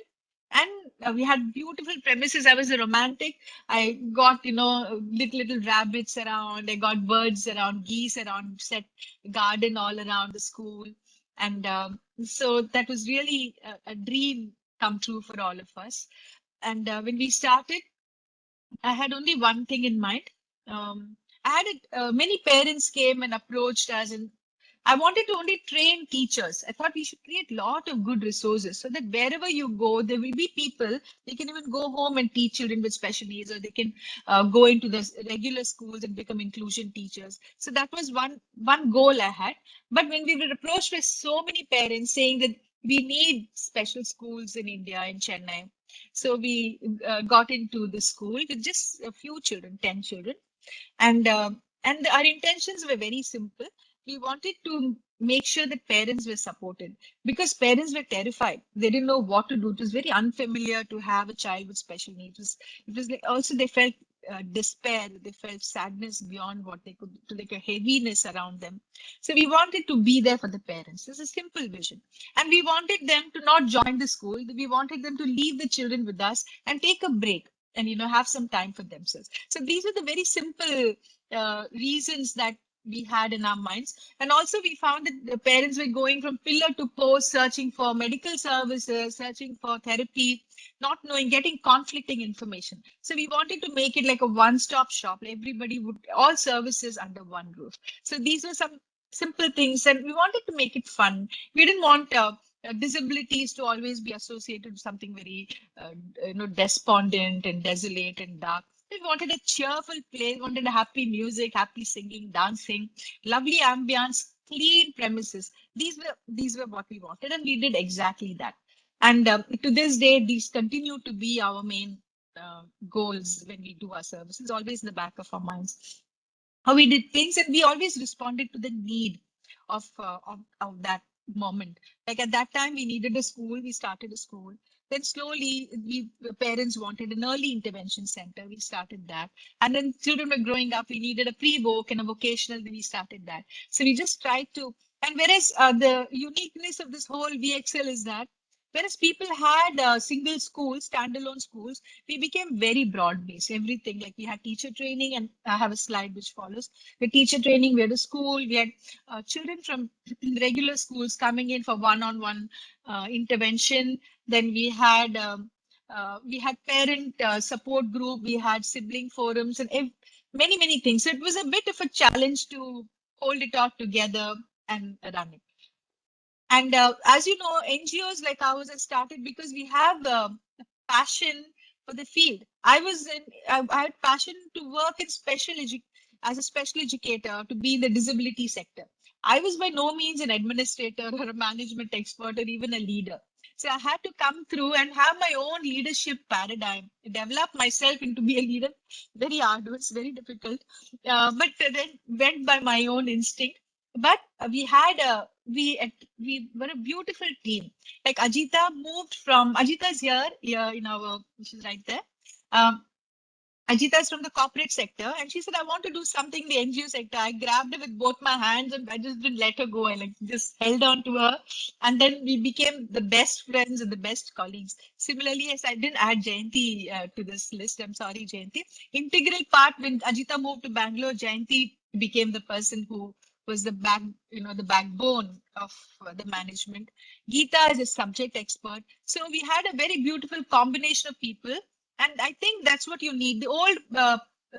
and we had beautiful premises. I was a romantic. I got little rabbits around. I got birds around, geese around, set garden all around the school. And so that was really a dream come true for all of us. And when we started, I had only one thing in mind. I had many parents came and approached us, and I wanted to only train teachers. I thought we should create a lot of good resources so that wherever you go, there will be people. They can even go home and teach children with special needs, or they can go into the regular schools and become inclusion teachers. So that was one goal I had. But when we were approached by so many parents saying that we need special schools in India, in Chennai, so we got into the school with just a few children, 10 children. And our intentions were very simple. We wanted to make sure that parents were supported, because parents were terrified. They didn't know what to do. It was very unfamiliar to have a child with special needs. It was like, also they felt despair. They felt sadness beyond what they could do, like a heaviness around them. So we wanted to be there for the parents. This is a simple vision. And we wanted them to not join the school. We wanted them to leave the children with us and take a break and have some time for themselves. So these are the very simple reasons that we had in our minds. And also we found that the parents were going from pillar to post, searching for medical services, searching for therapy, not knowing, getting conflicting information. So we wanted to make it like a one-stop shop. Everybody would, all services under one roof. So these were some simple things, and we wanted to make it fun. We didn't want disabilities to always be associated with something very despondent and desolate and dark. We wanted a cheerful place, wanted a happy music, happy singing, dancing, lovely ambience, clean premises. These were what we wanted, and we did exactly that. And to this day, these continue to be our main goals when we do our services, always in the back of our minds. How we did things, and we always responded to the need of that moment. Like at that time, we needed a school. We started a school. Then slowly, parents wanted an early intervention center. We started that. And then children were growing up. We needed a pre-voc and a vocational. Then we started that. So we just tried to. And whereas the uniqueness of this whole VXL is that Whereas people had single schools, standalone schools, we became very broad-based. Everything, like we had teacher training, and I have a slide which follows. The teacher training, we had a school, we had children from regular schools coming in for one-on-one intervention. Then we had parent support group, we had sibling forums, and many, many things. So it was a bit of a challenge to hold it all together and run it. And as you know, NGOs like ours have started because we have passion for the field. I had passion to work in as a special educator, to be in the disability sector. I was by no means an administrator or a management expert or even a leader. So I had to come through and have my own leadership paradigm, develop myself into be a leader. Very arduous, very difficult, but then went by my own instinct. But we were a beautiful team. Like Ajita's here in our, she's right there. Ajita is from the corporate sector, and she said, I want to do something in the NGO sector. I grabbed her with both my hands and I just didn't let her go. I just held on to her. And then we became the best friends and the best colleagues. Similarly, as I didn't add Jayanti to this list, I'm sorry, Jayanti. Integral part when Ajita moved to Bangalore, Jayanti became the person who was the backbone of the management. Geeta is a subject expert. So we had a very beautiful combination of people. And I think that's what you need. The old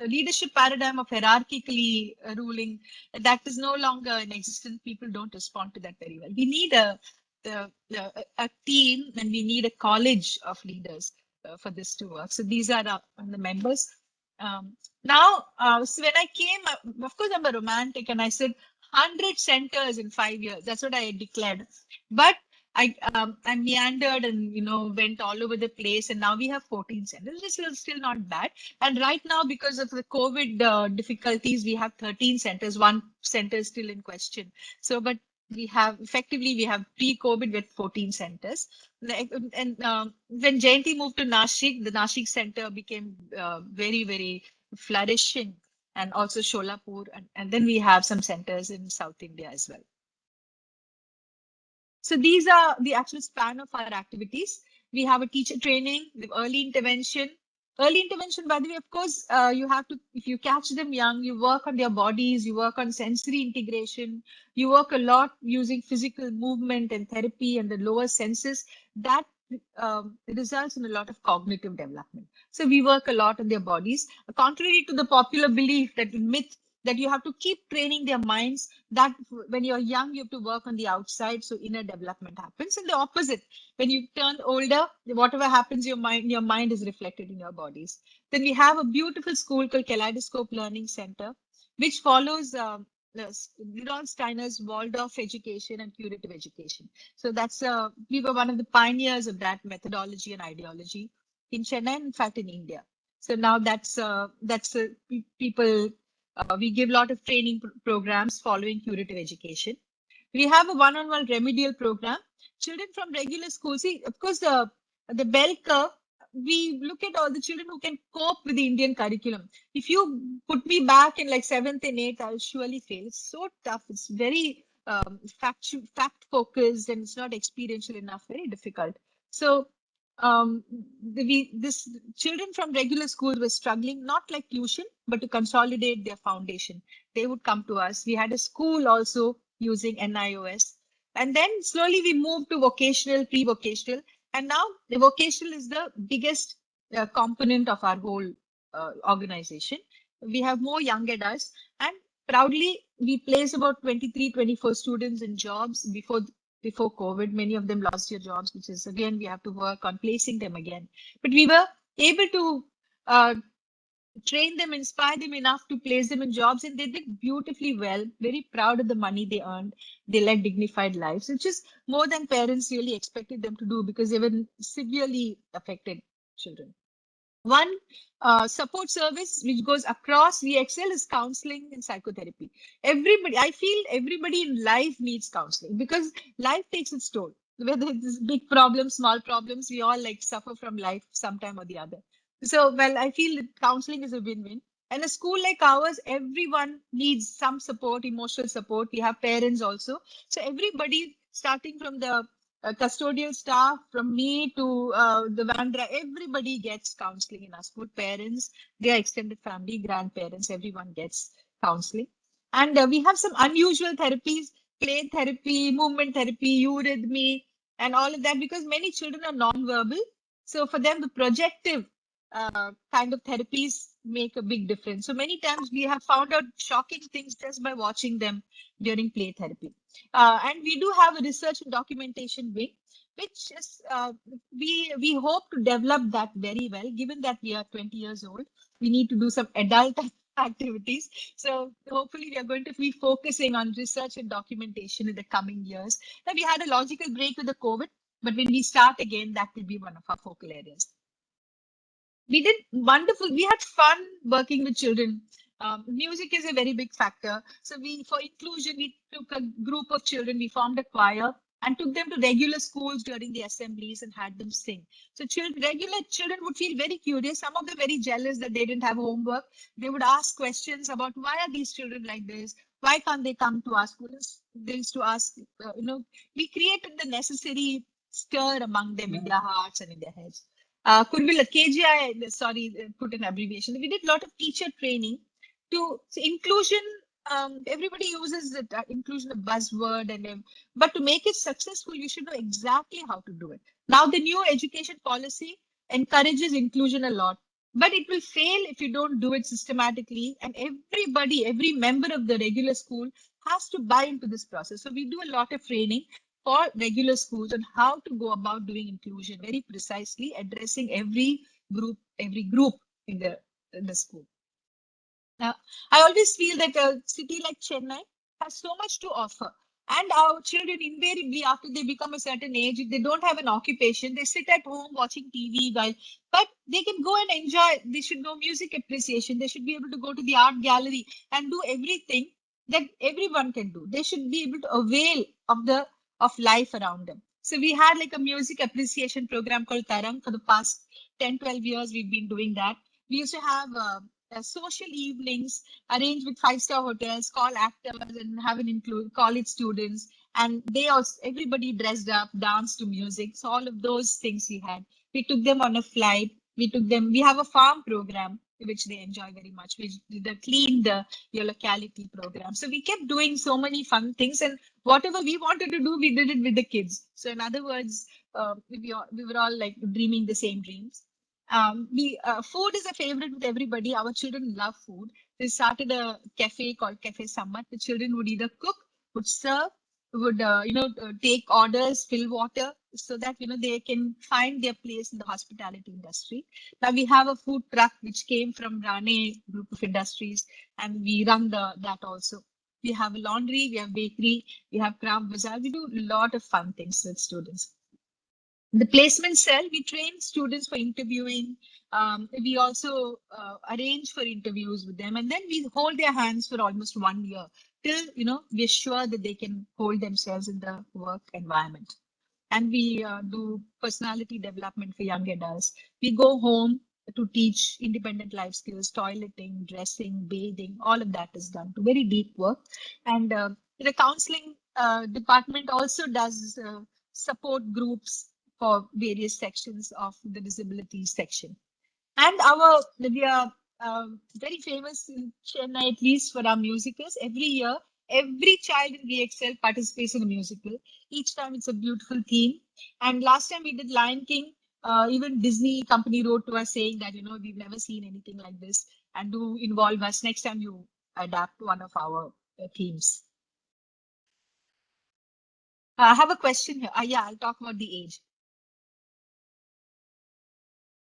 leadership paradigm of hierarchically ruling, that is no longer in existence. People don't respond to that very well. We need a team, and we need a college of leaders for this to work. So these are the members. So when I came, of course, I'm a romantic, and I said 100 centers in 5 years. That's what I declared. But I meandered and went all over the place, and now we have 14 centers. This is still not bad. And right now, because of the COVID difficulties, we have 13 centers. One center is still in question. So, but we have pre-COVID with 14 centers. And when Jayanti moved to Nashik, the Nashik center became very, very flourishing, and also Sholapur, and then we have some centers in South India as well. So these are the actual span of our activities. We have a teacher training, the early intervention. Early intervention, by the way, of course, you have to, if you catch them young, you work on their bodies, you work on sensory integration, you work a lot using physical movement and therapy and the lower senses. That results in a lot of cognitive development. So we work a lot on their bodies. Contrary to the popular belief, that myth, that you have to keep training their minds, that when you're young, you have to work on the outside, so inner development happens. And the opposite, when you turn older, whatever happens, your mind is reflected in your bodies. Then we have a beautiful school called Kaleidoscope Learning Center, which follows Rudolf Steiner's Waldorf education and curative education. So that's we were one of the pioneers of that methodology and ideology in Chennai, in fact, in India. So now that's people. We give a lot of training programs following curative education. We have a one-on-one remedial program. Children from regular schools, see, of course, the bell curve, we look at all the children who can cope with the Indian curriculum. If you put me back in like 7th and 8th, I'll surely fail. It's so tough. It's very fact-focused, and it's not experiential enough, very difficult. So this children from regular schools were struggling, not like tuition, but to consolidate their foundation. They would come to us. We had a school also using NIOS. And then slowly we moved to vocational, pre-vocational. And now the vocational is the biggest component of our whole organization. We have more young adults, and proudly we place about 23, 24 students in jobs before COVID. Many of them lost their jobs, which is, again, we have to work on placing them again. But we were able to train them, inspire them enough to place them in jobs, and they did beautifully well. Very proud of the money they earned. They led dignified lives, which is more than parents really expected them to do, because they were severely affected children. One support service which goes across Vxl is counseling and psychotherapy. I feel everybody in life needs counseling, because life takes its toll. Whether it's big problems, small problems, we all suffer from life sometime or the other. So, well, I feel that counseling is a win-win. And a school like ours, everyone needs some support, emotional support. We have parents also. So everybody, starting from the custodial staff, from me to the Vandra, everybody gets counseling in our school. Parents, their extended family, grandparents, everyone gets counseling. And we have some unusual therapies, play therapy, movement therapy, eurythmy, and all of that, because many children are non-verbal. So for them, the projective kind of therapies make a big difference. So many times we have found out shocking things just by watching them during play therapy. And we do have a research and documentation wing, which is we hope to develop that very well. Given that we are 20 years old, we need to do some adult activities. So hopefully we are going to be focusing on research and documentation in the coming years. Now, we had a logical break with the COVID, but when we start again, that will be one of our focal areas. We did wonderful. We had fun working with children. Music is a very big factor. So for inclusion, we took a group of children, we formed a choir and took them to regular schools during the assemblies and had them sing. So regular children would feel very curious. Some of them very jealous that they didn't have homework. They would ask questions about why are these children like this? Why can't they come to our schools? They used to ask, we created the necessary stir among them in their hearts and in their heads. KGI, sorry, put an abbreviation. We did a lot of teacher training to inclusion. Everybody uses the inclusion a buzzword, but to make it successful, you should know exactly how to do it. Now, the new education policy encourages inclusion a lot, but it will fail if you don't do it systematically. And every member of the regular school has to buy into this process. So we do a lot of training for regular schools on how to go about doing inclusion very precisely, addressing every group in the school. Now, I always feel that a city like Chennai has so much to offer. And our children invariably, after they become a certain age, if they don't have an occupation, they sit at home watching TV, but they can go and enjoy. They should know music appreciation. They should be able to go to the art gallery and do everything that everyone can do. They should be able to avail of life around them. So we had like a music appreciation program called Tarang for the past 10, 12 years. We've been doing that. We used to have social evenings arranged with 5-star hotels, call actors and have an include college students, and they also everybody dressed up, danced to music. So all of those things we had. We took them on a flight. We have a farm program which they enjoy very much, which your locality program. So we kept doing so many fun things, and whatever we wanted to do, we did it with the kids. So in other words, we were all like dreaming the same dreams. Food is a favorite with everybody. Our children love food. We started a cafe called Cafe Sammat. The children would either cook, would serve, would take orders, fill water, so that they can find their place in the hospitality industry. Now we have a food truck which came from Rane group of industries, and we run that also. We have a laundry, we have bakery, we have craft bazaar. We do a lot of fun things with students. The placement cell, we train students for interviewing. We also arrange for interviews with them, and then we hold their hands for almost 1 year till we're sure that they can hold themselves in the work environment. And we do personality development for young adults. We go home to teach independent life skills, toileting, dressing, bathing, all of that is done to very deep work. And the counseling department also does support groups for various sections of the disability section. And we are very famous in Chennai, at least for our musicals. Every year, every child in Vxl participates in a musical. Each time it's a beautiful theme. And last time we did Lion King, even Disney company wrote to us saying that, we've never seen anything like this, and do involve us next time you adapt one of our themes. I have a question here. Yeah, I'll talk about the age.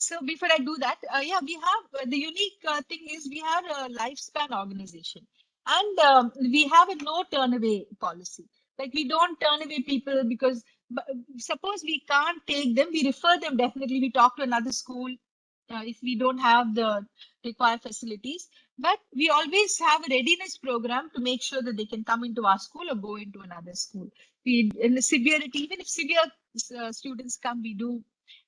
So before I do that, we have the unique thing is we have a lifespan organization, and we have a no turn away policy. Like we don't turn away people because suppose we can't take them, we refer them definitely. We talk to another school if we don't have the required facilities. But we always have a readiness program to make sure that they can come into our school or go into another school. In the severity, even if severe students come, we do.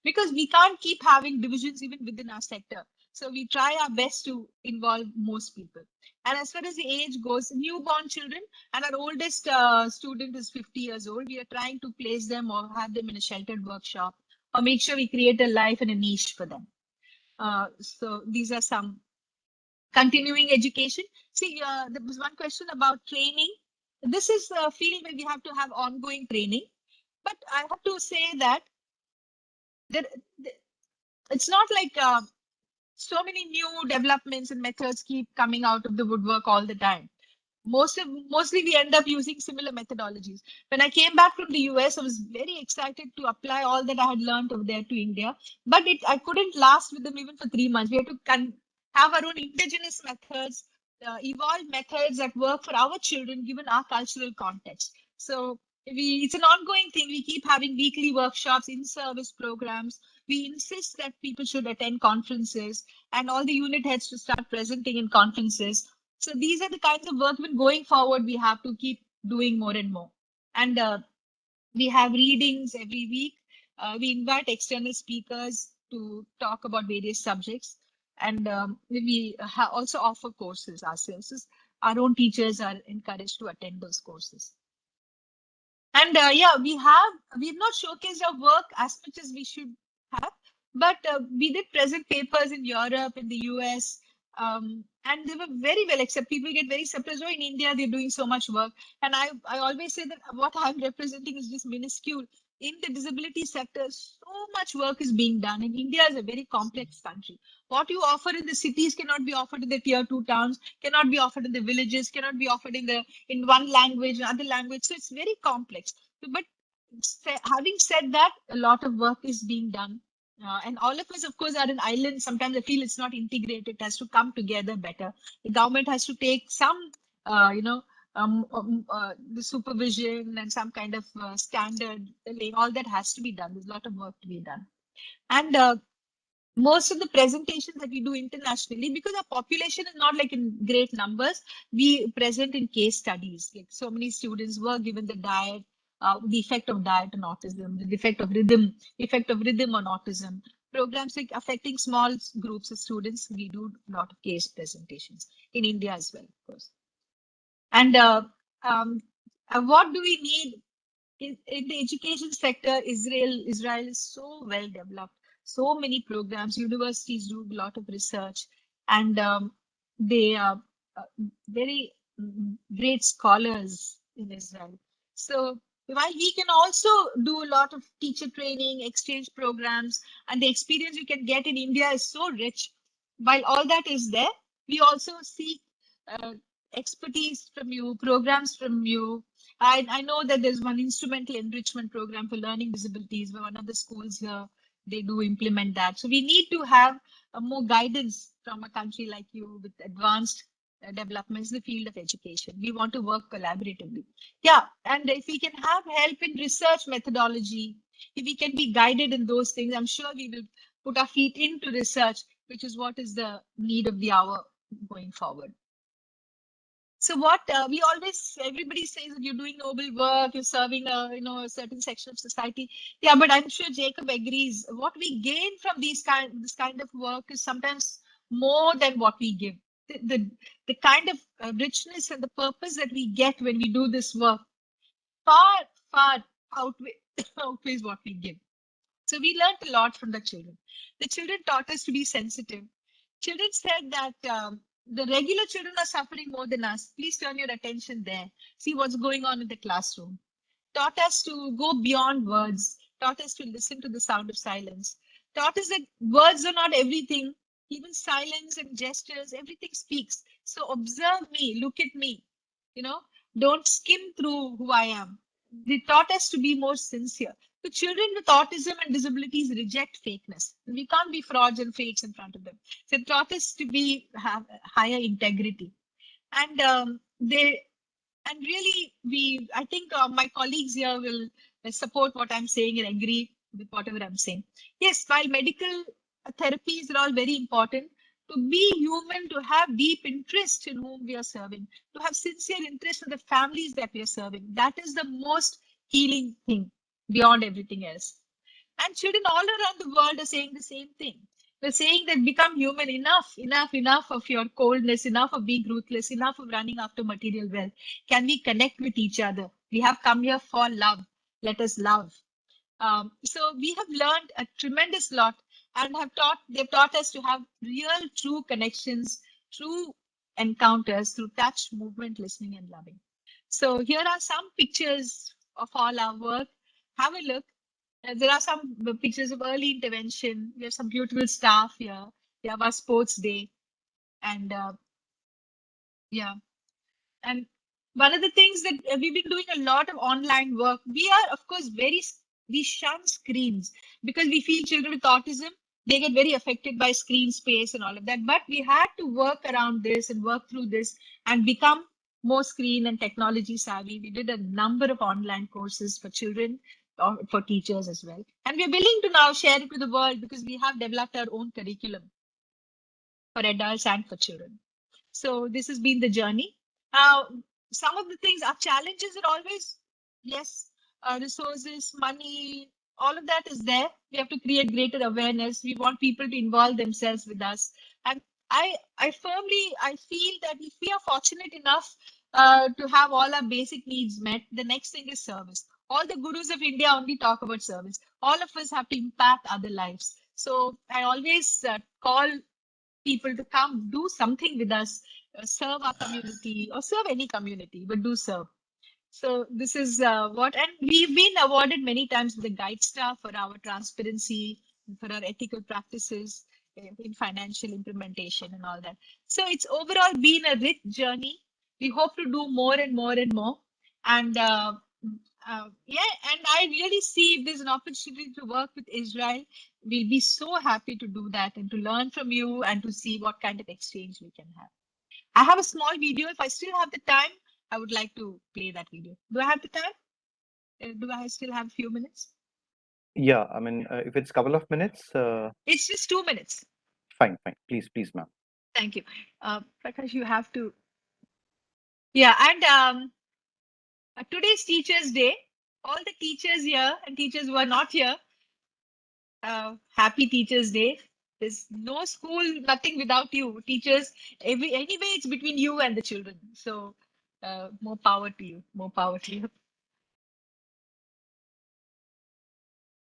Because we can't keep having divisions even within our sector. So we try our best to involve most people. And as far as the age goes, newborn children, and our oldest student is 50 years old. We are trying to place them or have them in a sheltered workshop, or make sure we create a life and a niche for them. So these are some. Continuing education. See, there was one question about training. This is a field where we have to have ongoing training. But I have to say that there, it's not like so many new developments and methods keep coming out of the woodwork all the time. Mostly we end up using similar methodologies. When I came back from the US, I was very excited to apply all that I had learned over there to India, but I couldn't last with them even for 3 months. We had to have our own indigenous methods, evolve methods that work for our children given our cultural context. So it's an ongoing thing. We keep having weekly workshops, in-service programs. We insist that people should attend conferences, and all the unit heads to start presenting in conferences. So these are the kinds of work when going forward, we have to keep doing more and more. And we have readings every week. We invite external speakers to talk about various subjects. And we also offer courses ourselves. Our own teachers are encouraged to attend those courses. And yeah, we've not showcased our work as much as we should have, but we did present papers in Europe, in the US, and they were very well accepted. People get very surprised. Oh, in India, they're doing so much work. And I always say that what I'm representing is just minuscule. In the disability sector, so much work is being done. And India is a very complex country. What you offer in the cities cannot be offered in the tier 2 towns, cannot be offered in the villages, cannot be offered in one language, another language. So it's very complex. But having said that, a lot of work is being done. And all of us, of course, are an island. Sometimes I feel it's not integrated. It has to come together better. The government has to take some, the supervision and some kind of standard. All that has to be done. There's a lot of work to be done. And most of the presentations that we do internationally, because our population is not like in great numbers, we present in case studies. Like so many students were given the diet, the effect of diet on autism, the effect of rhythm on autism. Programs like affecting small groups of students, we do a lot of case presentations in India as well, of course. And what do we need in the education sector? Israel is so well developed. So many programs, universities do a lot of research, and they are very great scholars in Israel. So while we can also do a lot of teacher training, exchange programs, and the experience you can get in India is so rich. While all that is there, we also seek expertise from you, programs from you. I know that there's one instrumental enrichment program for learning disabilities where one of the schools here, they do implement that. So we need to have more guidance from a country like you with advanced developments in the field of education. We want to work collaboratively. Yeah, and if we can have help in research methodology, if we can be guided in those things, I'm sure we will put our feet into research, which is what is the need of the hour going forward. So what everybody says that you're doing noble work, you're serving a certain section of society. Yeah, but I'm sure Jacob agrees. What we gain from this kind of work is sometimes more than what we give. The kind of richness and the purpose that we get when we do this work far outweighs what we give. So we learned a lot from the children. The children taught us to be sensitive. Children said that the regular children are suffering more than us. Please turn your attention there. See what's going on in the classroom. Taught us to go beyond words. Taught us to listen to the sound of silence. Taught us that words are not everything. Even silence and gestures, everything speaks. So observe me, look at me. Don't skim through who I am. They taught us to be more sincere. The children with autism and disabilities reject fakeness. We can't be frauds and fakes in front of them. So it taught us to have higher integrity. And I think my colleagues here will support what I'm saying and agree with whatever I'm saying. Yes, while medical therapies are all very important, to be human, to have deep interest in whom we are serving, to have sincere interest in the families that we are serving, that is the most healing thing beyond everything else. And children all around the world are saying the same thing. We're saying that become human. Enough of your coldness, enough of being ruthless, enough of running after material wealth. Can we connect with each other? We have come here for love. Let us love. So we have learned a tremendous lot and they've taught us to have real, true connections, true encounters through touch, movement, listening, and loving. So here are some pictures of all our work. Have a look. There are some pictures of early intervention. We have some beautiful staff here. We have our sports day. And yeah. And one of the things that we've been doing a lot of online work. We are, of course, we shun screens because we feel children with autism, they get very affected by screen space and all of that. But we had to work around this and work through this and become more screen and technology savvy. We did a number of online courses for children, or for teachers as well. And we're willing to now share it with the world because we have developed our own curriculum for adults and for children. So this has been the journey. Some of the things, our challenges are always, yes, resources, money, all of that is there. We have to create greater awareness. We want people to involve themselves with us. And I feel that if we are fortunate enough to have all our basic needs met, the next thing is service. All the gurus of India only talk about service. All of us have to impact other lives. So I always call people to come do something with us, serve our community or serve any community, but do serve. So this is and we've been awarded many times with the Guide Star for our transparency, for our ethical practices in financial implementation and all that. So it's overall been a rich journey. We hope to do more and more and more. And and I really see if there's an opportunity to work with Israel, we'll be so happy to do that and to learn from you and to see what kind of exchange we can have. I have a small video. If I still have the time, I would like to play that video. Do I have the time? Do I still have a few minutes? Yeah, I mean, if it's a couple of minutes. It's just 2 minutes. Fine. Please, ma'am. Thank you. Prakash, you have to. Yeah, and today's Teachers' Day. All the teachers here and teachers who are not here, happy Teachers' Day. There's no school, nothing without you. Teachers, anyway, it's between you and the children. So more power to you. More power to you.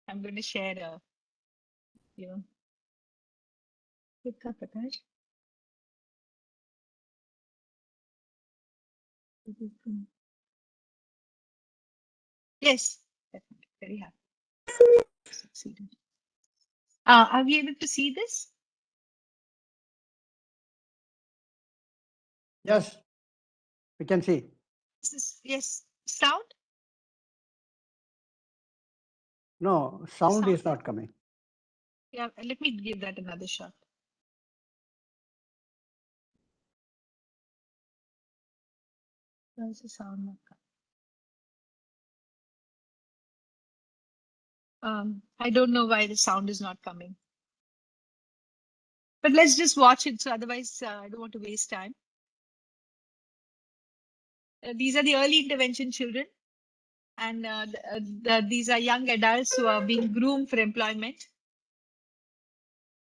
I'm going to share Prakash. Yes, definitely. Very happy. Succeeded. Are we able to see this? Yes, we can see. Yes, sound? No, sound is not coming. Yeah, let me give that another shot. Why is the sound not coming? I don't know why the sound is not coming. But let's just watch it. So otherwise, I don't want to waste time. These are the early intervention children. And these are young adults who are being groomed for employment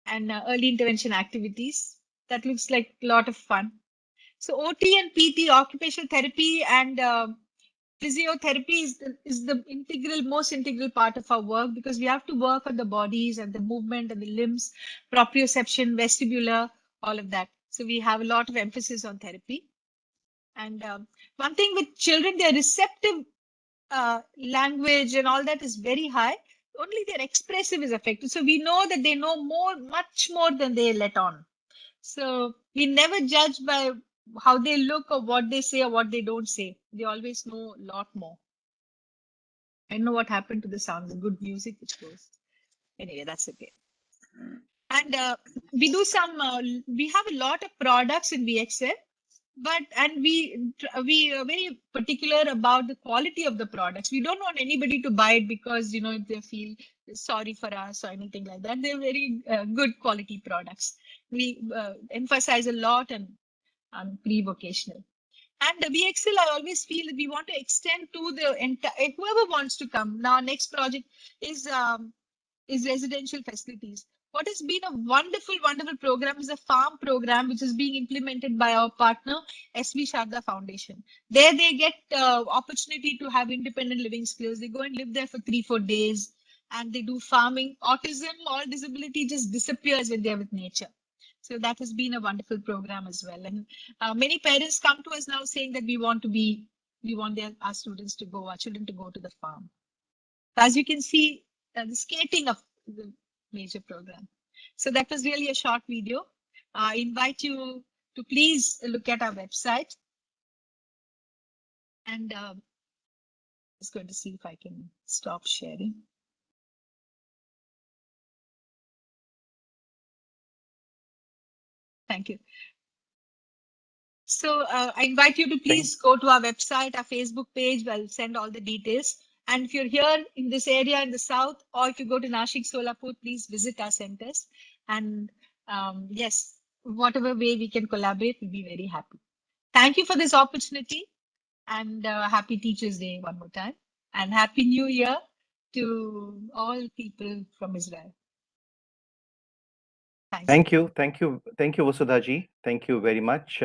and early intervention activities. That looks like a lot of fun. So OT and PT, occupational therapy and physiotherapy is the most integral part of our work because we have to work on the bodies and the movement and the limbs, proprioception, vestibular, all of that. So we have a lot of emphasis on therapy. And one thing with children, their receptive language and all that is very high. Only their expressive is affected. So we know that they know much more than they let on. So we never judge by how they look or what they say or what they don't say. They always know a lot more. I don't know what happened to the sound, the good music which goes. Anyway, that's okay. And we do we have a lot of products in Vxl, and we are very particular about the quality of the products. We don't want anybody to buy it because, they feel sorry for us or anything like that. They're very good quality products. We emphasize a lot on pre-vocational. And the Vxl, I always feel that we want to extend to the entire, whoever wants to come. Now, next project is residential facilities. what has been a wonderful, wonderful program is a farm program, which is being implemented by our partner, SV Sharda Foundation. There they get opportunity to have independent living skills. They go and live there for 3-4 days and they do farming. Autism or disability just disappears when they're with nature. So that has been a wonderful program as well. And many parents come to us now saying that we want our students to go, our children to go to the farm. As you can see, the skating of the major program. So that was really a short video. I invite you to please look at our website. And I'm just going to see if I can stop sharing. Thank you. So I invite you to please go to our website, our Facebook page. I'll send all the details. And if you're here in this area in the south, or if you go to Nashik, Solapur, please visit our centers. And yes, whatever way we can collaborate, we'll be very happy. Thank you for this opportunity, and happy Teachers' Day one more time. And Happy New Year to all people from Israel. Thanks. Thank you, Vasudha ji. Thank you very much.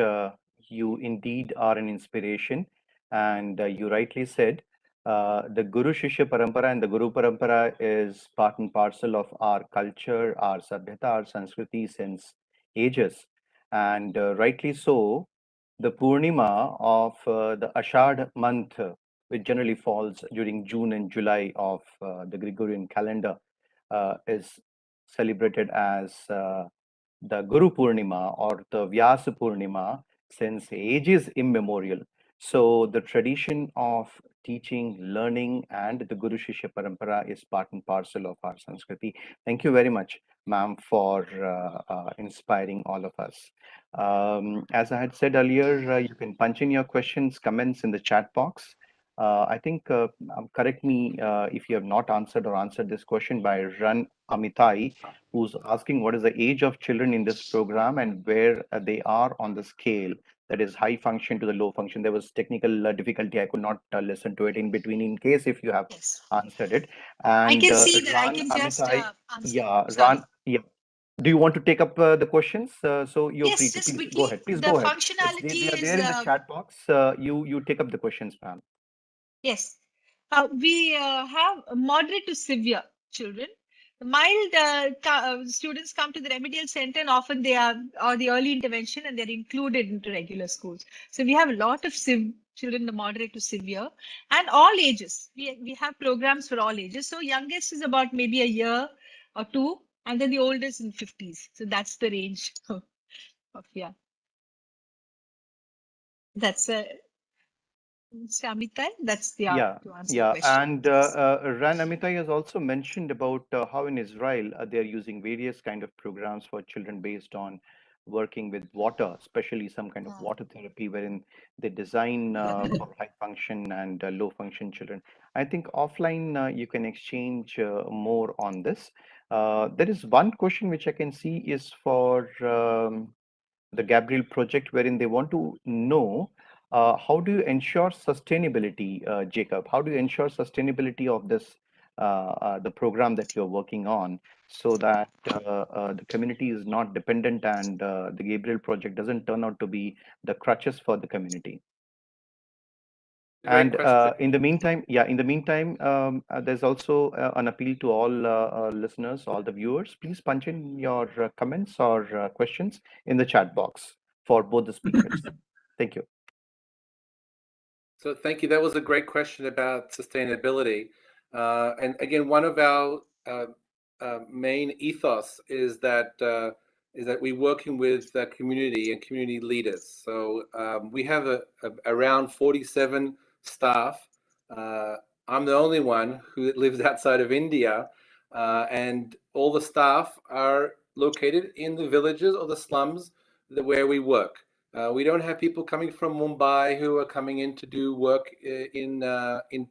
You indeed are an inspiration, and you rightly said the Guru Shishya Parampara and the Guru Parampara is part and parcel of our culture, our Sabhyata, our Sanskriti since ages, and rightly so. The Purnima of the Ashad month, which generally falls during June and July of the Gregorian calendar, is celebrated as the Guru Purnima or the Vyasa Purnima since ages immemorial. So the tradition of teaching, learning, and the Guru Shishya Parampara is part and parcel of our Sanskriti. Thank you very much, ma'am, for inspiring all of us. As I had said earlier, you can punch in your questions, comments in the chat box. I think, correct me if you have not answered or answered this question by Run Amitai, who's asking what is the age of children in this program and where they are on the scale, that is high function to the low function. There was technical difficulty. I could not listen to it in between in case if you have answered it. And I can see that. I Ran can just Amitai, answer. yeah, Sorry. Ran, yeah. Do you want to take up the questions? So you're Yes, free to. just Please quickly. go ahead. Please The go ahead. functionality They are is there in the chat box. You take up the questions, ma'am. yes. We have moderate to severe children. Mild students come to the remedial center, and often they are or the early intervention, and they're included into regular schools. So we have a lot of children, the moderate to severe, and all ages. We have programs for all ages. So youngest is about maybe a year or two, and then the oldest in 50s. So that's the range of yeah. That's Shamitai. That's the to answer the question. And Ran Amitai has also mentioned about how in Israel they are using various kind of programs for children based on working with water, especially some kind of water therapy, wherein they design for high function and low function children. I think offline you can exchange more on this. There is one question which I can see is for the Gabriel project, wherein they want to know how do you ensure sustainability, Jacob? How do you ensure sustainability of this, the program that you're working on, so that the community is not dependent and the Gabriel project doesn't turn out to be the crutches for the community? Great And question. in the meantime, there's also an appeal to all listeners, all the viewers. Please punch in your comments or questions in the chat box for both the speakers. Thank you. So thank you. That was a great question about sustainability. And again, one of our main ethos is that we're working with the community and community leaders. So we have around 47 staff. I'm the only one who lives outside of India, and all the staff are located in the villages or the slums where we work. We don't have people coming from Mumbai who are coming in to do work in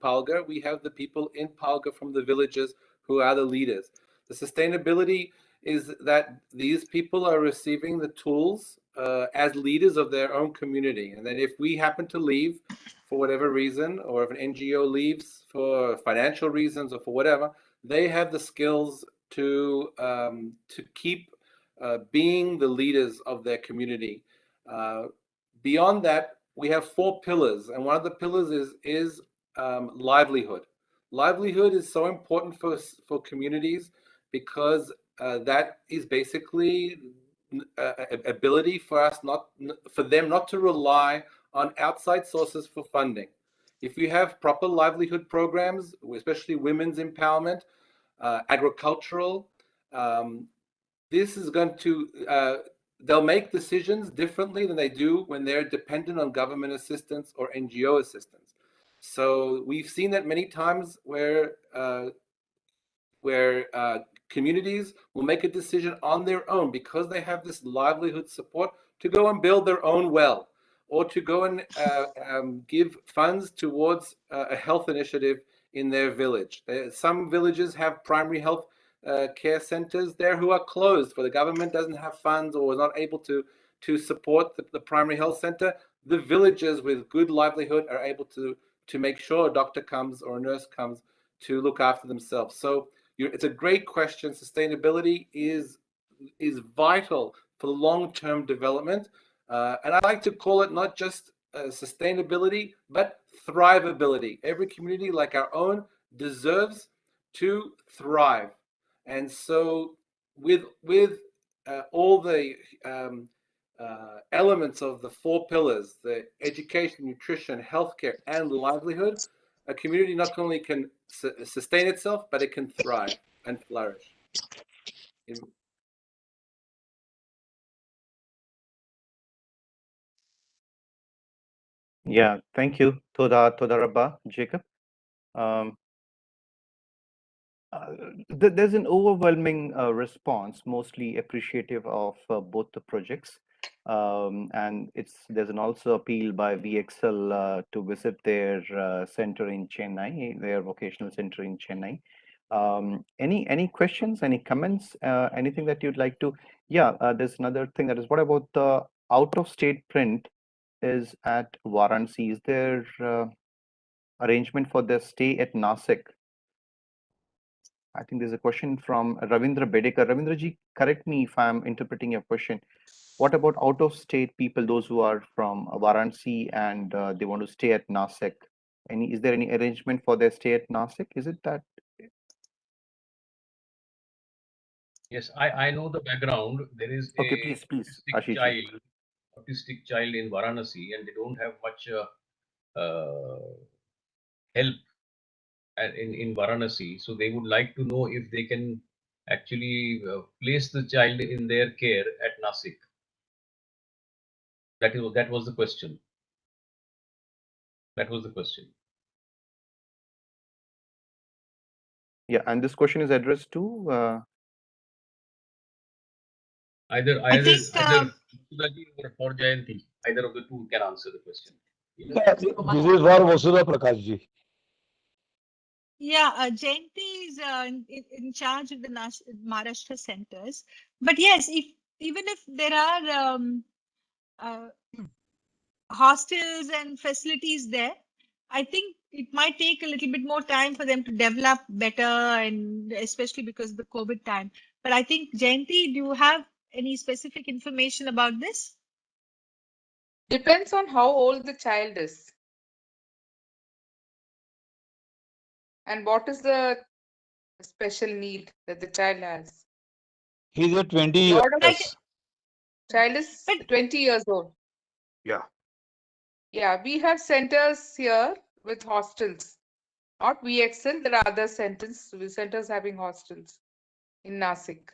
Palga. We have the people in Palga from the villages who are the leaders. The sustainability is that these people are receiving the tools as leaders of their own community. And that if we happen to leave for whatever reason, or if an NGO leaves for financial reasons or for whatever, they have the skills to keep being the leaders of their community. Beyond that, we have 4 pillars, and one of the pillars is livelihood. Livelihood is so important for communities because that is basically ability for them not to rely on outside sources for funding. If you have proper livelihood programs, especially women's empowerment, agricultural, this is going to they'll make decisions differently than they do when they're dependent on government assistance or NGO assistance. So we've seen that many times where communities will make a decision on their own because they have this livelihood support to go and build their own well, or to go and give funds towards a health initiative in their village. Some villages have primary health care centers there who are closed, for the government doesn't have funds or is not able to support the primary health center. The villages with good livelihood are able to make sure a doctor comes or a nurse comes to look after themselves. So it's a great question. Sustainability is vital for long-term development, and I like to call it not just sustainability, but thrivability. Every community like our own deserves to thrive, and so with all the elements of the 4 pillars, the education, nutrition, healthcare, and livelihood, a community not only can sustain itself, but it can thrive and flourish. Yeah, thank you. Toda Rabba, Jacob. There's an overwhelming response, mostly appreciative of both the projects. And there's an also appeal by VXL to visit their center in Chennai, their vocational center in Chennai. Any questions, any comments, anything that you'd like to? Yeah, there's another thing that is, what about the out-of-state print is at Varanasi? Is there arrangement for the stay at Nasik? I think there's a question from Ravindra Bedekar. Ravindraji, correct me if I'm interpreting your question. What about out-of-state people, those who are from Varanasi and they want to stay at Nasik? Is there any arrangement for their stay at Nasik? Is it that? Yes, I know the background. There is Okay, a please, Ashish. autistic child in Varanasi, and they don't have much help in Varanasi. So they would like to know if they can actually place the child in their care at Nasik. That was the question. That was the question. Yeah, and this question is addressed to either Sudhaji or Jayanti. Either of the two can answer the question. This is for Vasudha Prakashi. Yeah, Jayanti is in charge of the Maharashtra centers. But yes, even if there are hostels and facilities there, I think it might take a little bit more time for them to develop better, and especially because of the COVID time. But I think, Jayanti, do you have any specific information about this? Depends on how old the child is. And what is the special need that the child has? He's at 20 years. Child is 20 years old. Yeah. Yeah, we have centers here with hostels. Not VXL, there are other centers having hostels in Nasik.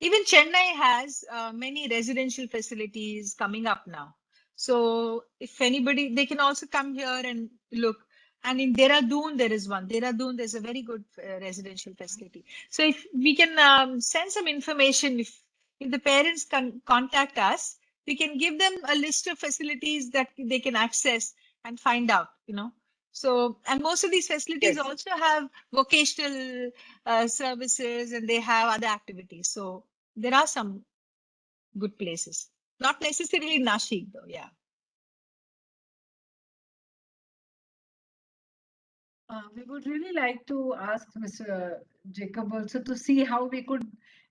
Even Chennai has many residential facilities coming up now. So if anybody, they can also come here and look. And in Dehradun, there is one. Dehradun, there's a very good residential facility. So if we can send some information, if the parents can contact us, we can give them a list of facilities that they can access and find out, So, and most of these facilities also have vocational services, and they have other activities. So there are some good places, not necessarily Nashik though. Yeah. We would really like to ask Mr. Jacob also to see how we could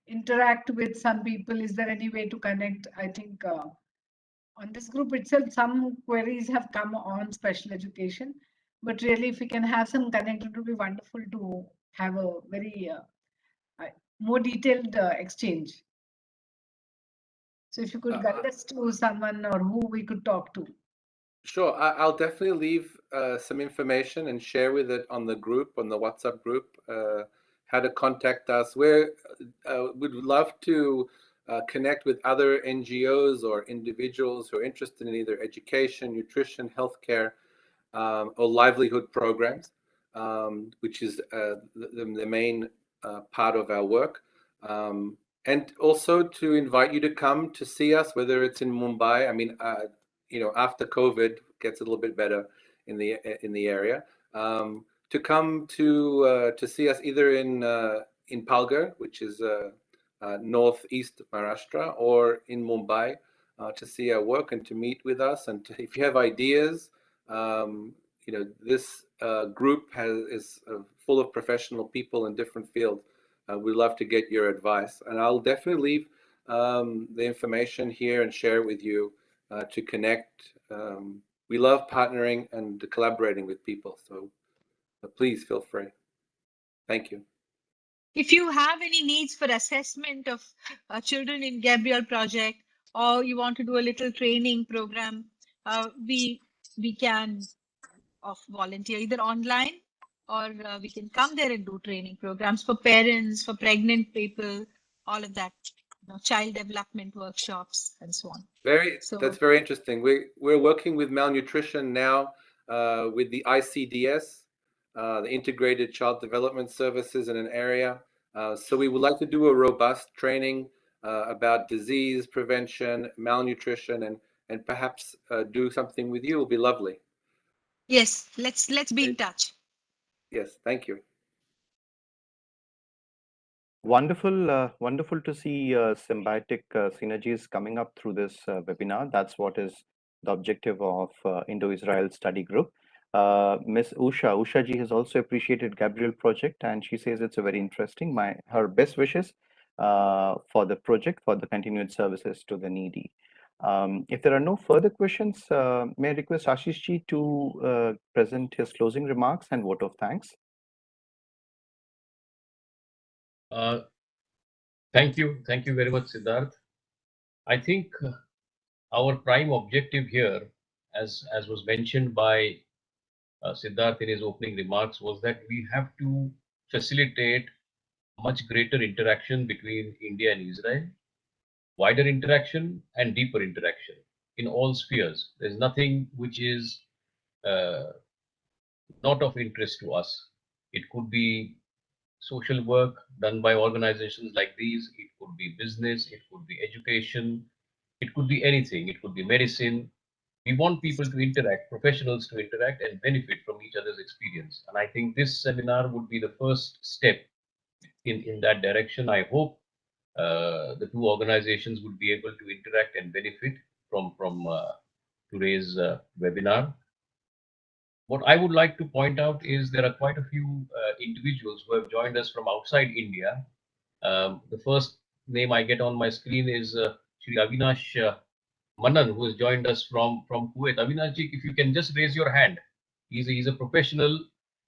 interact with some people. Is there any way to connect? I think on this group itself, some queries have come on special education, but really if we can have some connect, it would be wonderful to have a very more detailed exchange. So if you could guide us to someone or who we could talk to. Sure, I'll definitely leave some information and share with it on the group, on the WhatsApp group, how to contact us. We'd love to connect with other NGOs or individuals who are interested in either education, nutrition, healthcare, or livelihood programs, which is the main part of our work. And also to invite you to come to see us, whether it's in Mumbai. I mean, after COVID gets a little bit better in the area, to come to see us either in Palghar, which is northeast Maharashtra, or in Mumbai, to see our work and to meet with us. And if you have ideas, this group is full of professional people in different fields. We'd love to get your advice, and I'll definitely leave the information here and share it with you to connect. We love partnering and collaborating with people, so please feel free. Thank you. If you have any needs for assessment of children in Gabriel project, or you want to do a little training program, we can volunteer either online, or we can come there and do training programs for parents, for pregnant people, all of that, child development workshops and so on. That's very interesting. We're working with malnutrition now with the ICDS, the Integrated Child Development Services in an area. So we would like to do a robust training about disease prevention, malnutrition, and perhaps do something with you. It will be lovely. Yes, let's be in touch. Yes, thank you. Wonderful, wonderful to see symbiotic synergies coming up through this webinar. That's what is the objective of Indo-Israel Study Group. Miss Usha ji has also appreciated Gabriel project, and she says it's a very interesting. Her best wishes for the project, for the continued services to the needy. If there are no further questions, may I request Ashish ji to present his closing remarks and vote of thanks. Thank you very much, Siddharth. I think our prime objective here, as was mentioned by Siddharth in his opening remarks, was that we have to facilitate much greater interaction between India and Israel, wider interaction and deeper interaction in all spheres. There's nothing which is not of interest to us. It could be social work done by organizations like these. It could be business. It could be education. It could be anything. It could be medicine. We want people to interact, professionals to interact and benefit from each other's experience. And I think this seminar would be the first step in that direction. I hope the two organizations would be able to interact and benefit from today's webinar. What I would like to point out is there are quite a few individuals who have joined us from outside India. The first name I get on my screen is Shri Avinash Manan, who has joined us from Kuwait. Avinash ji, if you can just raise your hand. He's a professional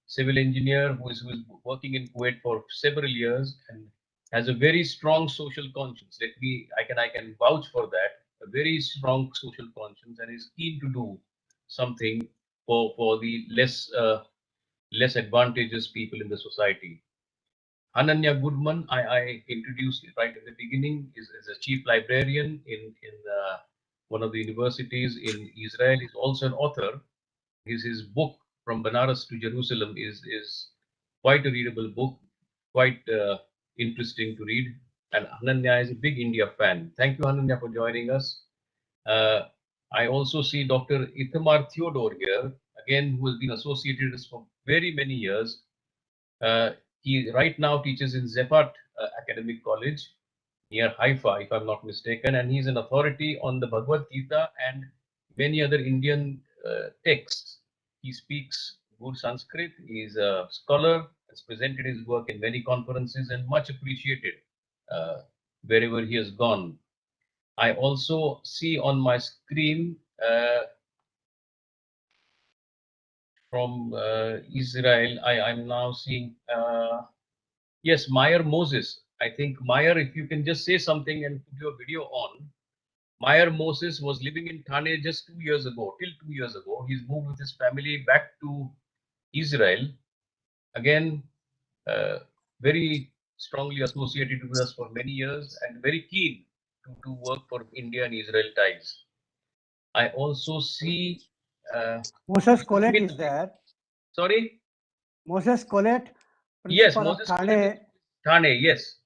civil engineer who is working in Kuwait for several years and has a very strong social conscience. I can vouch for that. A very strong social conscience, and is keen to do something for the less advantageous people in the society. Ananya Goodman, I introduced it right at the beginning, is a chief librarian in one of the universities in Israel. Is also an author. His book From Banaras to Jerusalem is quite a readable book, quite interesting to read. And Ananya is a big India fan. Thank you, Ananya, for joining us. I also see Dr. Ithamar Theodore here, again, who has been associated with us for very many years. He right now teaches in Jefford Academic College near Haifa, if I'm not mistaken, and he's an authority on the Bhagavad Gita and many other Indian texts. He speaks good Sanskrit. He's a scholar, has presented his work in many conferences and much appreciated wherever he has gone. I also see on my screen from Israel, I'm now seeing, yes, Meyer Moses. I think Meyer, if you can just say something and put your video on. Meyer Moses was living in Thane just 2 years ago, till 2 years ago. He's moved with his family back to Israel. Again, very strongly associated with us for many years and very keen to work for India and Israel ties. I also see Moses Colette is there. Sorry? Moses Colette, Yes, principal of Moses Thane. Thane, yes.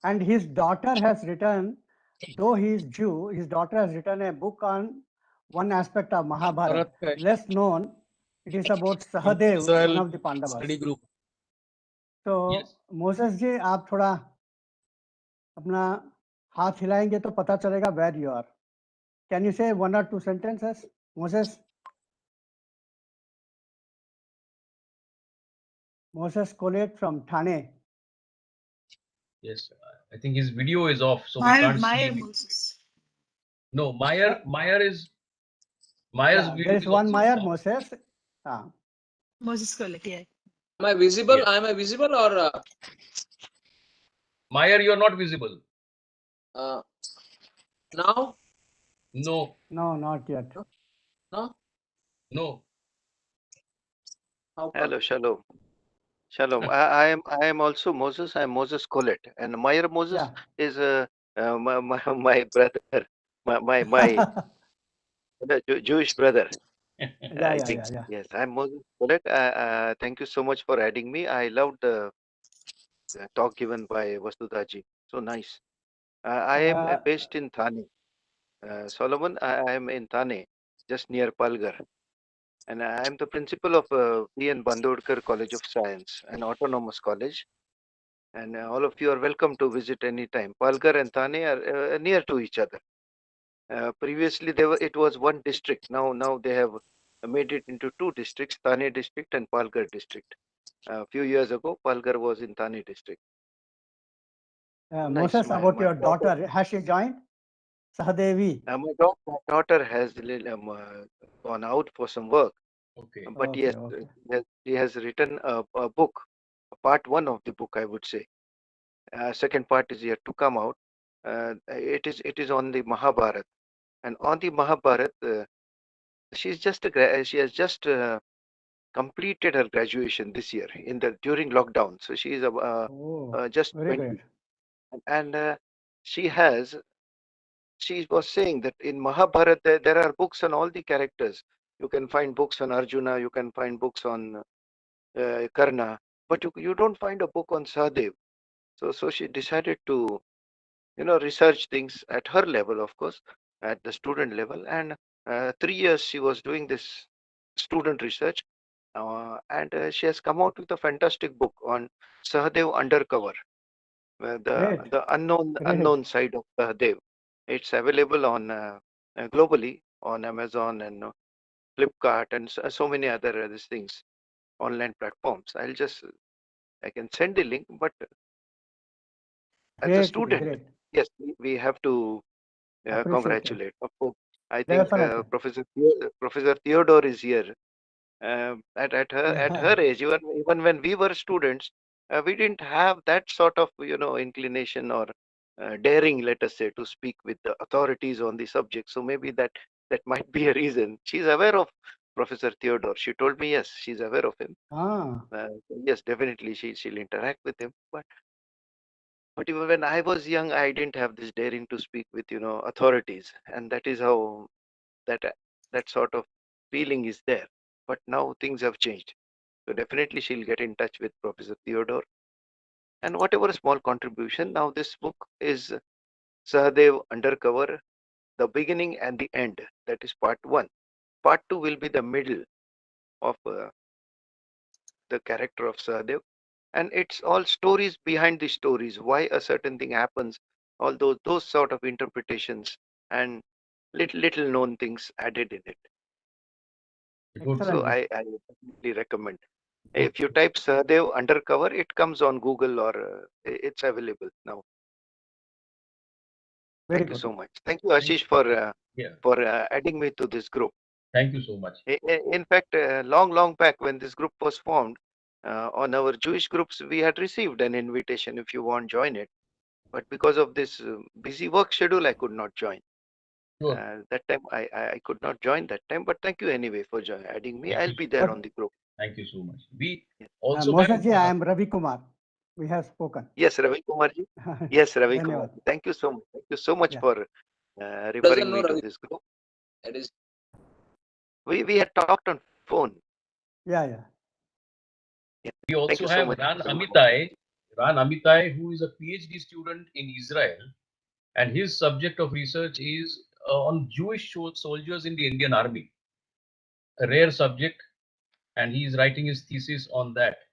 And his daughter has written, though he is Jew, his daughter has written a book on one aspect of Mahabharata, less known. It is about Sahadev, one of the Pandavas. Study group. तो Moses जी आप थोड़ा अपना हाथ हिलाएंगे तो पता चलेगा where you are. Can you say 1 or 2 sentences, Moses? Moses Colette from Thane. Yes, I think his video is off, so we Meyer can't see him. Moses. No, Meyer's video There is is one also Meyer off. Moses. Moses Colette, yeah. Am I visible? Yes. Am I visible or? Meyer, you are not visible. Now? No. No, not yet. No? No. Hello, shalom. Shalom. I am also Moses. I am Moses Colette, and Meyer Moses is my brother, my Jewish brother. I think. Yes, I'm Moses Colette. Thank you so much for adding me. I loved the talk given by Vasudha ji. So nice. I am based in Thane. Solomon, I am in Thane, just near Palghar. And I am the principal of P.N. Bandodkar College of Science, an autonomous college. And all of you are welcome to visit anytime. Palghar and Thane are near to each other. Previously, it was one district. Now they have made it into 2 districts, Thane district and Palghar district. A few years ago, Palghar was in Thane district. Moses, about your daughter, has she joined? Sahadevi. My daughter has gone out for some work. Okay. But yes, she has written a book, part 1 of the book, I would say. Second part is yet to come out. It is on the Mahabharata, and on the Mahabharata, she has just completed her graduation this year during lockdown. So she is just 20, and she was saying that in Mahabharata there are books on all the characters. You can find books on Arjuna, you can find books on Karna, but you don't find a book on Sahadev. So she decided to, research things at her level, of course, at the student level. And 3 years she was doing this student research, and she has come out with a fantastic book on Sahadev Undercover, the unknown side of Sahadev. It's available on globally on Amazon and Flipkart and so many other these things, online platforms. I can send the link, but as a student, yes, we have to congratulate. Of course, I think Professor Theodore is here. At her age, even when we were students, we didn't have that sort of inclination or daring, let us say, to speak with the authorities on the subject. So maybe that might be a reason. She's aware of Professor Theodore. She told me yes, she's aware of him. Yes, definitely she'll interact with him. But even when I was young, I didn't have this daring to speak with authorities, and that is how that sort of feeling is there. But now things have changed. So definitely she'll get in touch with Professor Theodore. And whatever small contribution, now this book is Sahadev Undercover, the beginning and the end. That is part 1. Part 2 will be the middle of the character of Sahadev. And it's all stories behind the stories, why a certain thing happens, all those sort of interpretations and little known things added in it. Good. So Excellent. I definitely recommend. If you type Sahadev undercover, it comes on Google or it's available now. Very Thank you good. so much. Thank you, Ashish, for Yeah. adding me to this group. Thank you so much. In fact, long back when this group was formed, on our Jewish groups, we had received an invitation if you want join it. But because of this busy work schedule, I could not join. Sure. That time I could not join that time. But thank you anyway for adding me. Thank I'll you be so there much. on the group. Thank you so much. We also Mosaji, I have. am Ravi Kumar. We have spoken. Yes, Ravi Kumarji. Yes, Ravi Kumar. Dhanyavad. Thank you so much. Thank you so much Yeah. for Doesn't referring know me to Ravi. this group. That is We had talked on phone. Yeah. We Thank also you so have much. Ran Amitai, who is a PhD student in Israel, and his subject of research is on Jewish soldiers in the Indian Army, a rare subject, and he is writing his thesis on that.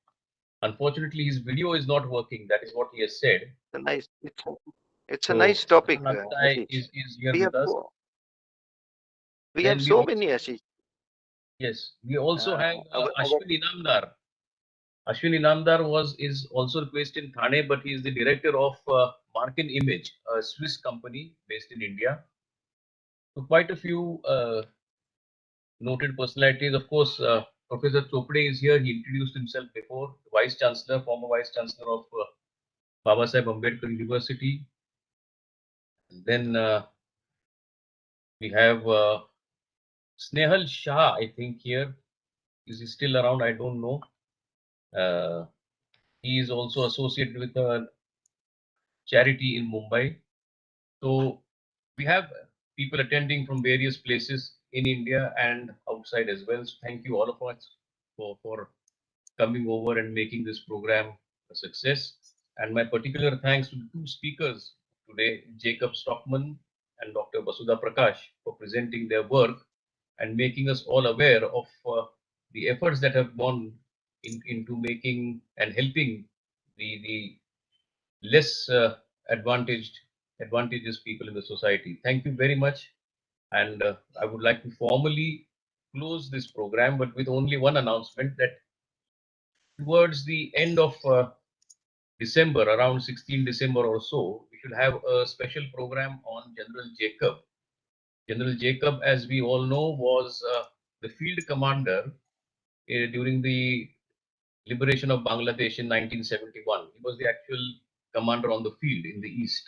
Unfortunately, his video is not working. That is what he has said. It's a So, nice topic, Ran Amitai Ashish. is here We have with us. we Then have we so also, many, Ashish. yes, we also have Our Ashwin Inamdar. Ashwin Inamdar is also based in Thane, but he is the director of Markin Image, a Swiss company based in India. So quite a few noted personalities. Of course, Professor Chopde is here. He introduced himself before. Vice Chancellor, former Vice Chancellor of Baba Saheb Ambedkar University. And then we have Snehal Shah, I think here. Is he still around? I don't know. He is also associated with a charity in Mumbai. So we have people attending from various places in India and outside as well. So thank you all of us for coming over and making this program a success. And my particular thanks to the two speakers today, Jacob Stockman and Dr. Vasudha Prakash, for presenting their work and making us all aware of the efforts that have gone into making and helping the less advantageous people in the society. Thank you very much. And I would like to formally close this program, but with only one announcement that towards the end of December, around 16 December or so, we should have a special program on General Jacob. General Jacob, as we all know, was the field commander during the liberation of Bangladesh in 1971. He was the actual commander on the field in the east.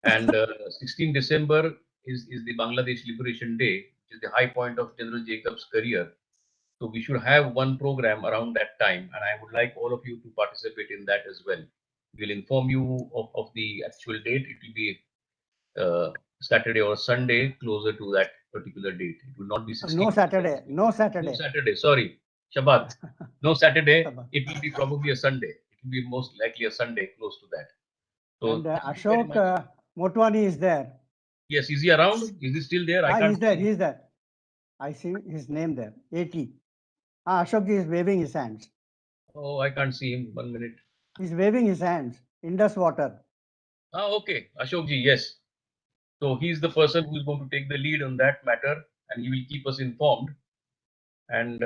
And 16 December is the Bangladesh Liberation Day, which is the high point of General Jacob's career. So we should have one program around that time, and I would like all of you to participate in that as well. We'll inform you of the actual date. It will be Saturday or Sunday closer to that particular date. It will not be 16. No Saturday. No Saturday. No Saturday. Sorry, Shabbat. No Saturday. It will be probably a Sunday. It will be most likely a Sunday close to that. So And Ashok Motwani is there. Yes, is he around? Is he still there? I can't. He's there. He's there. I see his name there. 80. Ashok is waving his hands. Oh, I can't see him. 1 minute. He's waving his hands. Indus Water. Okay. Ashok ji, yes. So he's the person who's going to take the lead on that matter, and he will keep us informed. And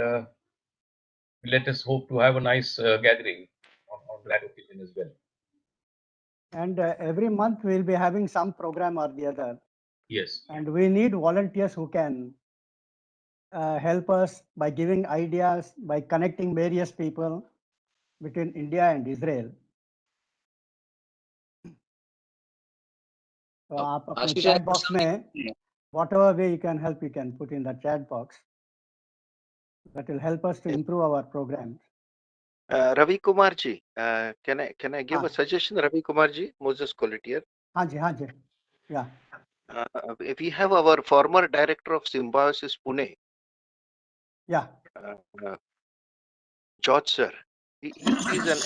let us hope to have a nice gathering on that occasion as well. And every month we'll be having some program or the other. Yes. And we need volunteers who can help us by giving ideas, by connecting various people between India and Israel. So आप अपने chat box में whatever way you can help, you can put in the chat box. That will help us to improve our programs. Ravi Kumarji, can I give a suggestion, Ravi Kumarji, Moses Coletier? Haan ji. Yeah. We have our former director of Symbiosis Pune. Yeah. George sir. He is an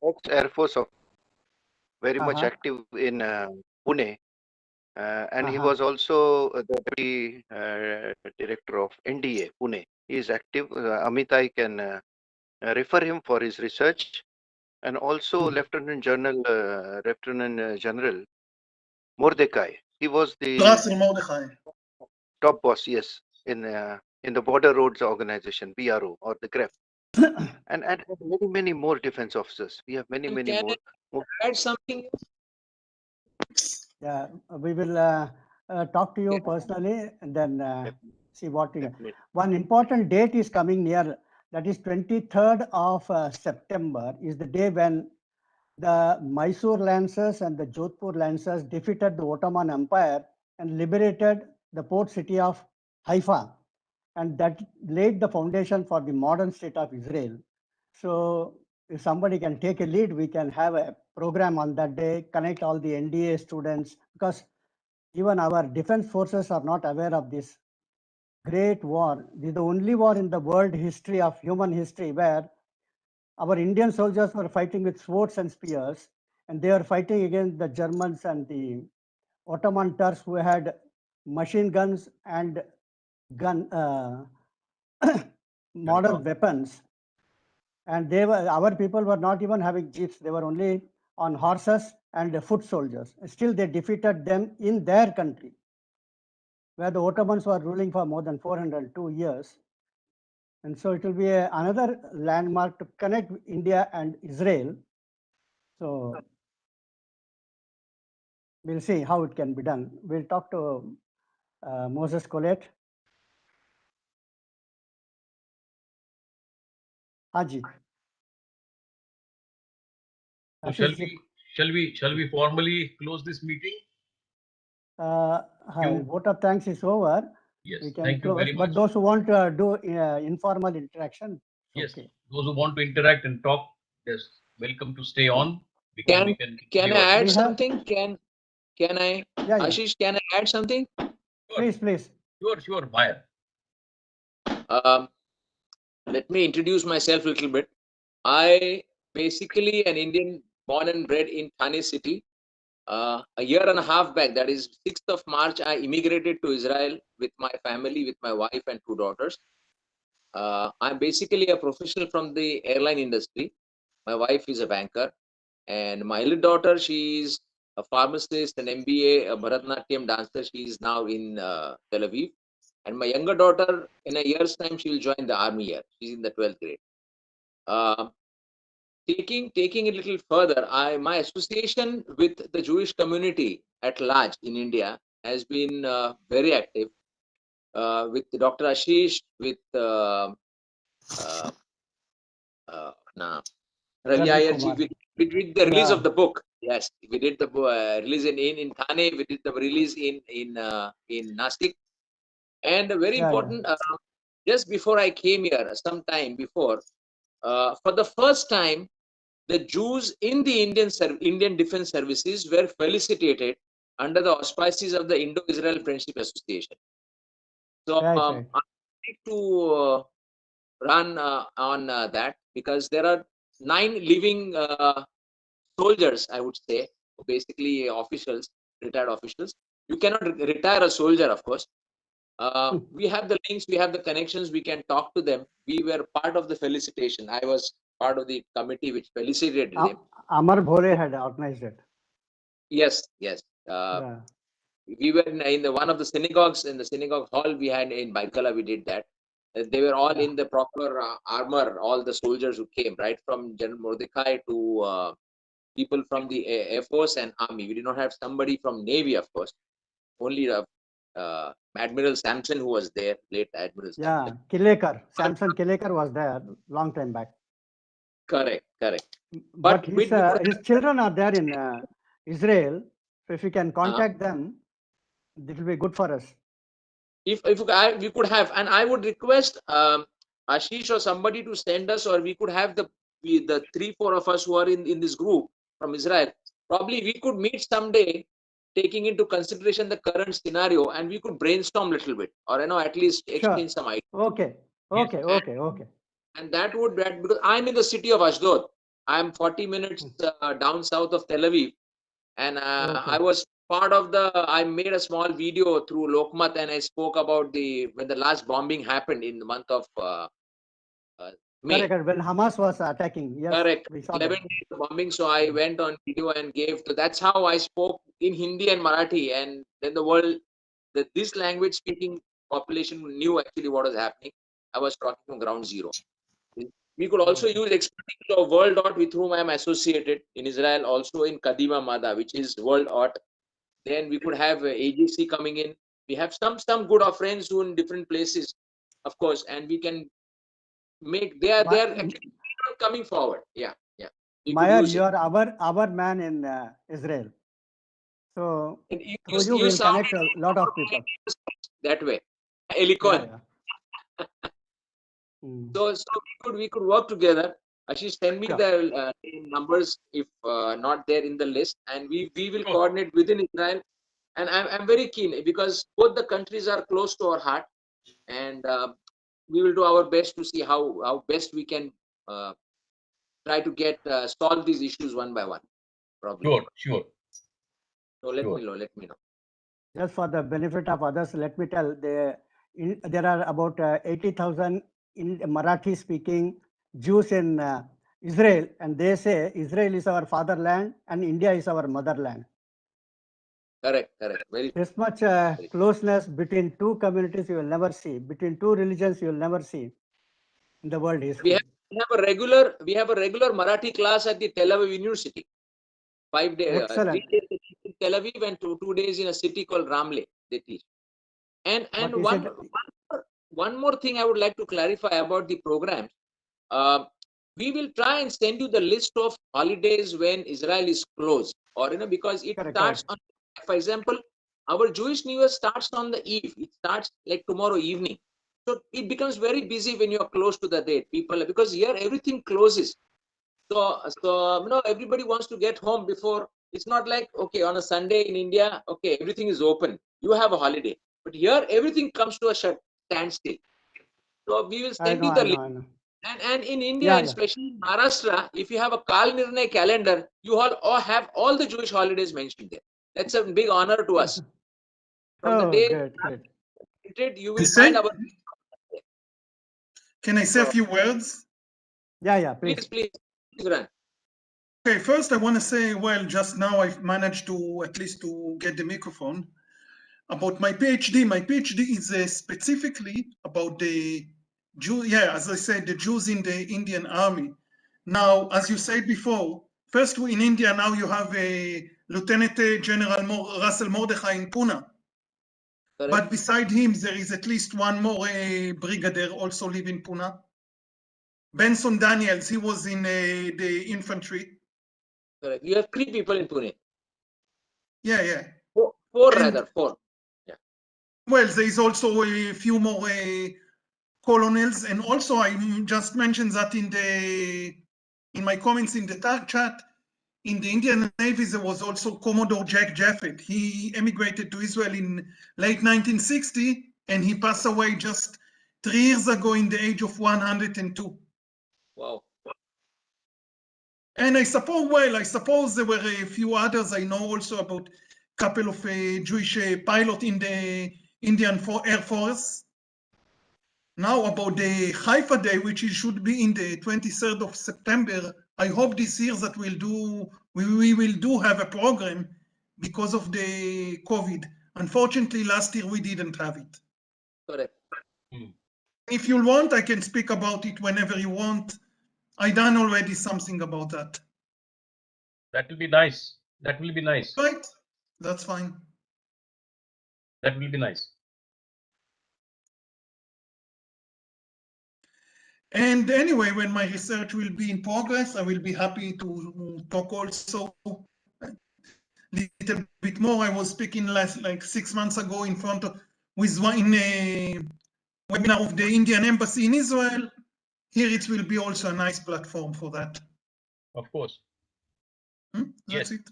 ex-Air Force of very much active in Pune. And he was also the deputy director of NDA, Pune. He is active. Amitai can refer him for his research. And also Lieutenant General Mordecai. He was the top boss, yes, in in the Border Roads Organization, BRO, or the GREF, and many more defense officers. We have many more. Add something. Yeah, we will talk to you personally and then see what you get. One important date is coming near. That is 23rd of September is the day when the Mysore Lancers and the Jodhpur Lancers defeated the Ottoman Empire and liberated the port city of Haifa. And that laid the foundation for the modern state of Israel. So if somebody can take a lead, we can have a program on that day, connect all the NDA students, because even our defense forces are not aware of this great war. This is the only war in the world history of human history where our Indian soldiers were fighting with swords and spears, and they were fighting against the Germans and the Ottoman Turks who had machine guns and modern weapons. And our people were not even having jeeps. They were only on horses and foot soldiers. Still, they defeated them in their country, where the Ottomans were ruling for more than 402 years. And so it will be another landmark to connect India and Israel. So we'll see how it can be done. We'll talk to Moses Colette. Haji. So shall we formally close this meeting? Vote of thanks is over. Yes, we can thank you close. very much. But those who want to do informal interaction, yes, okay. Those who want to interact and talk, yes, welcome to stay on. Can I add something? Can I? Yeah. Ashish, can I add something? Sure. Please. Sure, Bhaia. Let me introduce myself a little bit. I basically an Indian born and bred in Thane city. A year and a half back, that is 6th of March, I immigrated to Israel with my family, with my wife and 2 daughters. I'm basically a professional from the airline industry. My wife is a banker, and my little daughter, she's a pharmacist, an MBA, a Bharatanatyam dancer. She is now in Tel Aviv. And my younger daughter, in a year's time, she will join the army here. She's in the 12th grade. Taking it a little further, my association with the Jewish community at large in India has been very active. With Dr. Ashish, with Ravi Ayerji, we did the release of the book. Yes, we did the release in Thane. We did the release in Nashik, and very important. Just before I came here, some time before, for the first time, the Jews in the Indian Defense Services were felicitated under the auspices of the Indo-Israel Friendship Association. So I need to run on that, because there are 9 living soldiers, I would say, basically officials, retired officials. You cannot retire a soldier, of course. We have the links, we have the connections, we can talk to them. We were part of the felicitation. I was part of the committee which felicitated them. Amar Bhole had organized it. Yes. We were in one of the synagogues, in the synagogue hall we had in Baikala, we did that. They were all in the proper armor, all the soldiers who came, right from General Mordecai to people from the Air Force and Army. We did not have somebody from Navy, of course. Only Admiral Sampson, who was there, late Admiral Sampson. Kilekar. Samson Kilekar was there long time back. Correct. But his children are there in Israel. So if you can contact them, it will be good for us. If we could have, and I would request Ashish or somebody to send us, or we could have the 3-4 of us who are in this group from Israel. Probably we could meet someday, taking into consideration the current scenario, and we could brainstorm a little bit, or at least exchange some ideas. Okay. And that would, because I'm in the city of Ashdod. I'm 40 minutes down south of Tel Aviv, and I was part of I made a small video through Lokmat, and I spoke about when the last bombing happened in the month of May. Correct. When Hamas was attacking. Yes. Correct. We saw 11 days of bombing. So I went on video and gave that's how I spoke in Hindi and Marathi, and then the world, this language speaking population knew actually what was happening. I was talking from ground zero. We could also use expertise of World Art, with whom I am associated in Israel, also in Kadima Mada, which is World Art. Then we could have AGC coming in. We have some good of friends who in different places, of course, and we can make they are actually coming forward. Yeah. We could Mayur, use you it. are our man in Israel. So And through you will connect a lot of people. That way. Helicon. So we could work together. Ashish, send me the numbers if not there in the list, and we will coordinate within Israel. And I'm very keen because both the countries are close to our heart, and we will do our best to see how best we can try to get solve these issues one by one. Probably. Sure. So let me know. Just for the benefit of others, let me tell there are about 80,000 Marathi-speaking Jews in Israel, and they say Israel is our fatherland and India is our motherland. Correct. Very. This much closeness between two communities you will never see, between two religions you will never see in the world history. We have a regular Marathi class at the Tel Aviv University. 5 days, 3 days in Tel Aviv and 2 days in a city called Ramle. They teach. And one more thing I would like to clarify about the programs. We will try and send you the list of holidays when Israel is closed, or because it starts on, for example, our Jewish New Year starts on the eve. It starts like tomorrow evening. So it becomes very busy when you are close to the date. People, because here everything closes. So everybody wants to get home before. It's not like, okay, on a Sunday in India, okay, everything is open. You have a holiday. But here everything comes to a standstill. So we will send you the list. And in India, and especially in Maharashtra, if you have a Kal Nirnay calendar, you all have all the Jewish holidays mentioned there. That's a big honor to us. From the day you will find our. Can I say a few words? Yeah, please. Please run. Okay, first I want to say, well, just now I've managed to at least to get the microphone. About my PhD. My PhD is specifically about the as I said, the Jews in the Indian Army. Now, as you said before, first in India now you have a Lieutenant General Russell Mordechai in Pune. Correct. But beside him, there is at least one more brigadier also live in Pune. Benson Daniels, he was in the infantry. Correct. You have 3 people in Pune. Yeah. Four. Yeah. Well, there is also a few more colonels, and also I just mentioned that in my comments in the chat, in the Indian Navy there was also Commodore Jefford. He emigrated to Israel in late 1960, and he passed away just 3 years ago in the age of 102. Wow. And I suppose there were a few others. I know also about a couple of Jewish pilots in the Indian Air Force. Now about the Haifa Day, which should be in the 23rd of September, I hope this year that we will do have a program because of the COVID. Unfortunately, last year we didn't have it. Correct. If you want, I can speak about it whenever you want. I done already something about that. That will be nice. Right, that's fine. That will be nice. And anyway, when my research will be in progress, I will be happy to talk also a little bit more. I was speaking like 6 months ago in a webinar of the Indian Embassy in Israel. Here it will be also a nice platform for that. Of course. That's it.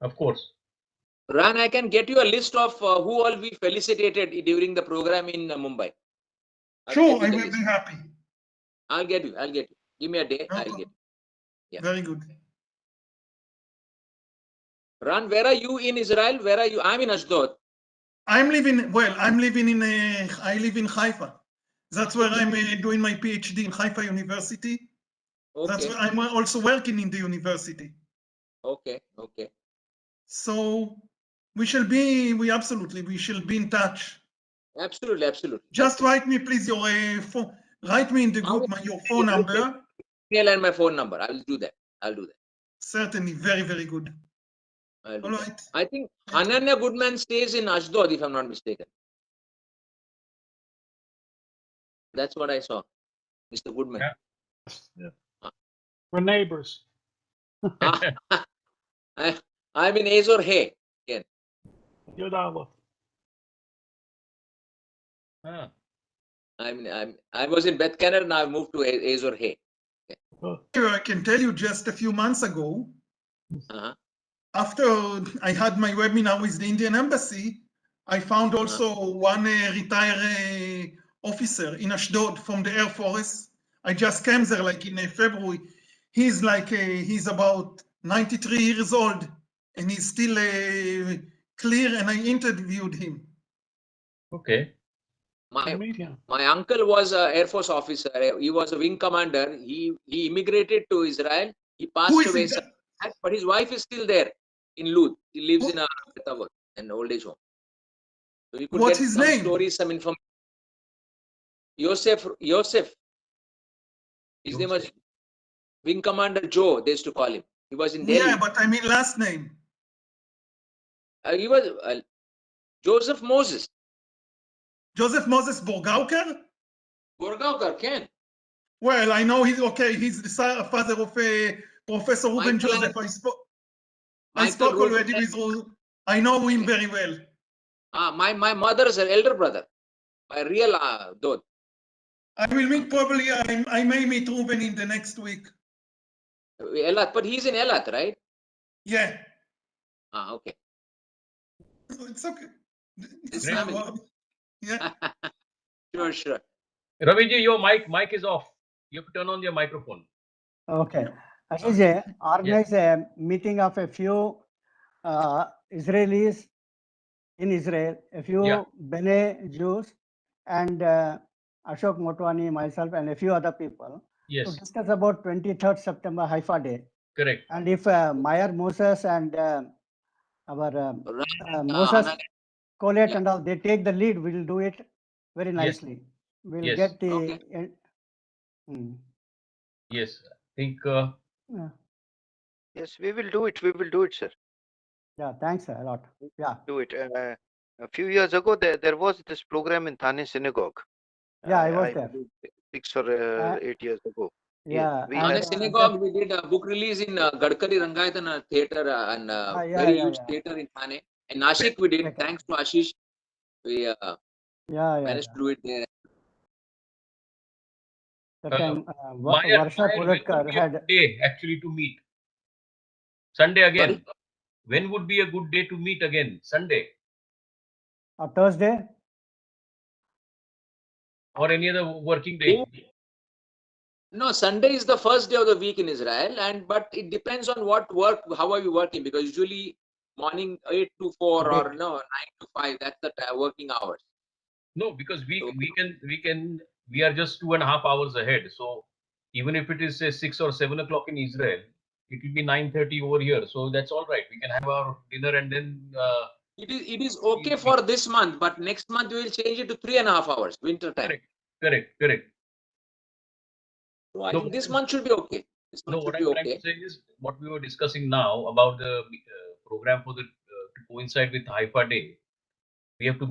Of course. Ran, I can get you a list of who all we felicitated during the program in Mumbai. Sure, I will be happy. I'll get you. Give me a day. I'll get you. Yeah. Very good. Ran, where are you in Israel? Where are you? I'm in Ashdod. I live in Haifa. That's where I'm doing my PhD in Haifa University. Okay. That's where I'm also working in the university. Okay. So we shall be in touch. Absolutely, absolutely. Just write me, please, your phone. Write me in the group your phone number. Email and my phone number. I will do that. I'll do that. Certainly, very, very good. I'll do All that. right. I think Ananya Goodman stays in Ashdod, if I'm not mistaken. That's what I saw, Mr. Goodman. Yeah. We're neighbors. I'm in Azor Hay again. Good Olive. I was in Beth Canada, now I've moved to Azor Hay. I can tell you just a few months ago, after I had my webinar with the Indian Embassy, I found also one retired officer in Ashdod from the Air Force. I just came there like in February. He's like, he's about 93 years old and he's still clear, and I interviewed him. Okay. My uncle was an Air Force officer. He was a wing commander. He immigrated to Israel. He passed away, but his wife is still there in Lud. He lives in an old age home. So you could What's get his some name? stories, some information. Yosef. His name was Wing Commander Joe, they used to call him. He was in Delhi. Yeah, but I mean last name. He was Joseph Moses. Joseph Moses Borgaukar? Borgaukar, Ken. Well, I know he's okay. He's the father of Professor Ruben Joseph. I spoke already with Ruben. I know him very well. My mother's elder brother. My real dad. I will meet probably, I may meet Ruben in the next week. Elat, but he's in Elat, right? Yeah. Okay. It's okay. It's family. Yeah. Sure. Raviji, your mic is off. You have to turn on your microphone. Okay. Ashish, organize a meeting of a few Israelis in Israel, a few Bene Jews, and Ashok Motwani, myself, and a few other people to discuss about 23rd September Haifa Day. Correct. And if Meyer Moses and our Moses Colette and all, they take the lead, we'll do it very nicely. We'll get the... Yes, I think... Yes, we will do it. We will do it, sir. Yeah, thanks a lot. Yeah. Do it. A few years ago, there was this program in Thane Synagogue. Yeah, I was there. 6 or 8 years ago. Yeah. Thane Synagogue, we did a book release in Gadkari Rangayatana Theatre and very huge theatre in Thane. In Nashik, we did. Thanks to Ashish, we managed to do it there. That time, Meyer, Varsha when would Polatkar be a had... good day actually to meet? Sunday again. Sorry? When would be a good day to meet again? Sunday? Or Thursday? Or any other working day? No, Sunday is the first day of the week in Israel, but it depends on what work, how are you working, because usually morning 8 to 4 or 9 to 5, that's the working hours. No, because we are just 2.5 hours ahead. So even if it is say 6 or 7 o'clock in Israel, it will be 9:30 over here. So that's all right. We can have our dinner and then. It is okay for this month, but next month we will change it to 3.5 hours, winter time. Correct. So I think this month should be okay. What I'm trying to say is what we were discussing now about the program for the to coincide with Haifa Day. We have to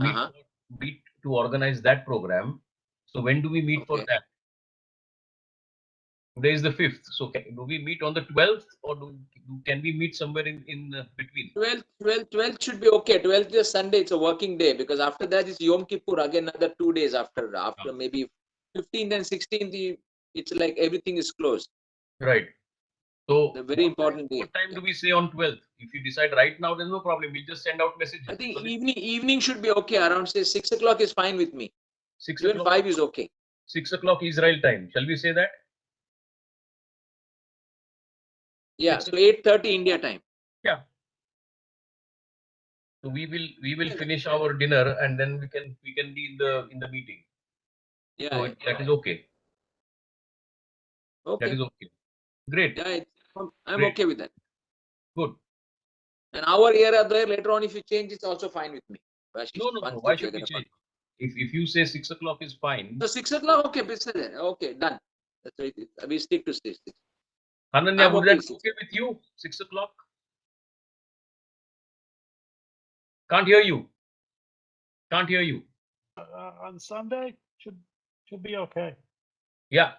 meet to organize that program. So when do we meet for that? Today is the 5th. So do we meet on the 12th or can we meet somewhere in between? 12th should be okay. 12th is Sunday. It's a working day because after that is Yom Kippur. Again, another 2 days after maybe 15th and 16th. It's like everything is closed. Right. So the very important day. What time do we say on 12th? If you decide right now, there's no problem. We'll just send out messages. I think evening should be okay. Around say 6 o'clock is fine with me. 6 Even 5 is okay. 6 o'clock Israel time. Shall we say that? Yeah. So 8:30 India time. Yeah. So we will finish our dinner and then we can be in the meeting. Yeah. So that is okay. Okay. That is okay. Great. Yeah, I'm okay with that. Good. An hour here or there later on, if you change, it's also fine with me. No. Why should we change? If you say 6 o'clock is fine. So 6 o'clock, okay, okay, done. That's right. We stick to 6. Ananya, I'm would okay that be okay with you? 6 o'clock? Can't hear you. Can't hear you. On Sunday should be okay. Yeah.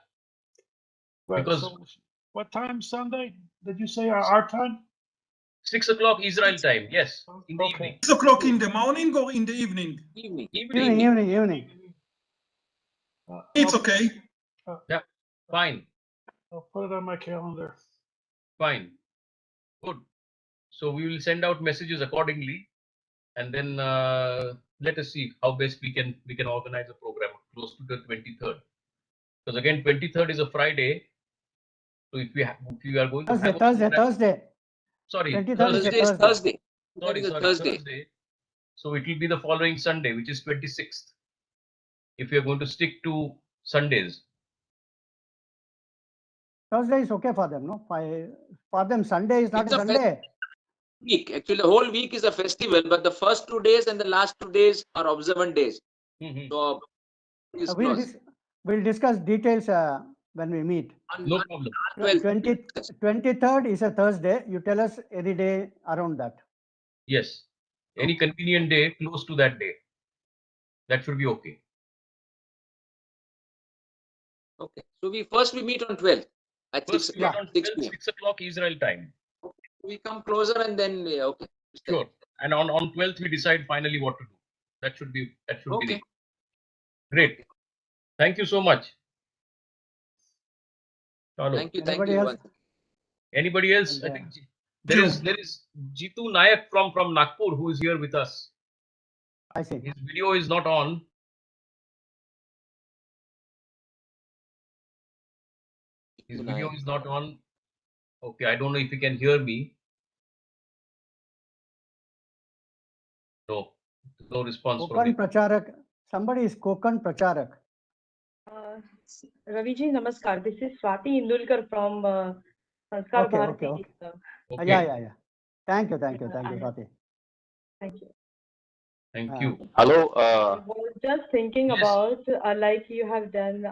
Right, Because so what time Sunday? Did you say our time? 6 o'clock Israel time. Yes, in the evening. 6 o'clock in the morning or in the evening? Evening. Evening. It's okay. Yeah, fine. I'll put it on my calendar. Fine. Good. So we will send out messages accordingly, and then let us see how best we can organize a program close to the 23rd. Because again, 23rd is a Friday. So if we are going to have a Thursday. Sorry, 23rd is a Thursday. Sorry, Thursday. Thursday. So it will be the following Sunday, which is 26th. If we are going to stick to Sundays. Thursday is okay for them, no? For them, Sunday is not a Sunday. Week. Actually, the whole week is a festival, but the first 2 days and the last 2 days are observant days. So we'll discuss details when we meet. No problem. 23rd is a Thursday. You tell us any day around that. Yes. Any convenient day close to that day. That should be okay. Okay. So we meet on 12th at 6 o'clock. 6 o'clock Israel time. We come closer and then okay. Sure. And on 12th we decide finally what to do. That should be okay. The great. Thank you so much. Thank you. Anybody else? I think there is Jitu Nayak from Nagpur who is here with us. I see. His video is not on. His video is not on. Okay, I don't know if you can hear me. No response from him. Pracharak. Somebody is Kokan Pracharak. Raviji, namaskar. This is Swati Indulkar from Sanskar Bharati. Okay. Yeah. Thank you, Swati. Thank you. Thank you. Hello. I was just thinking about like you have done,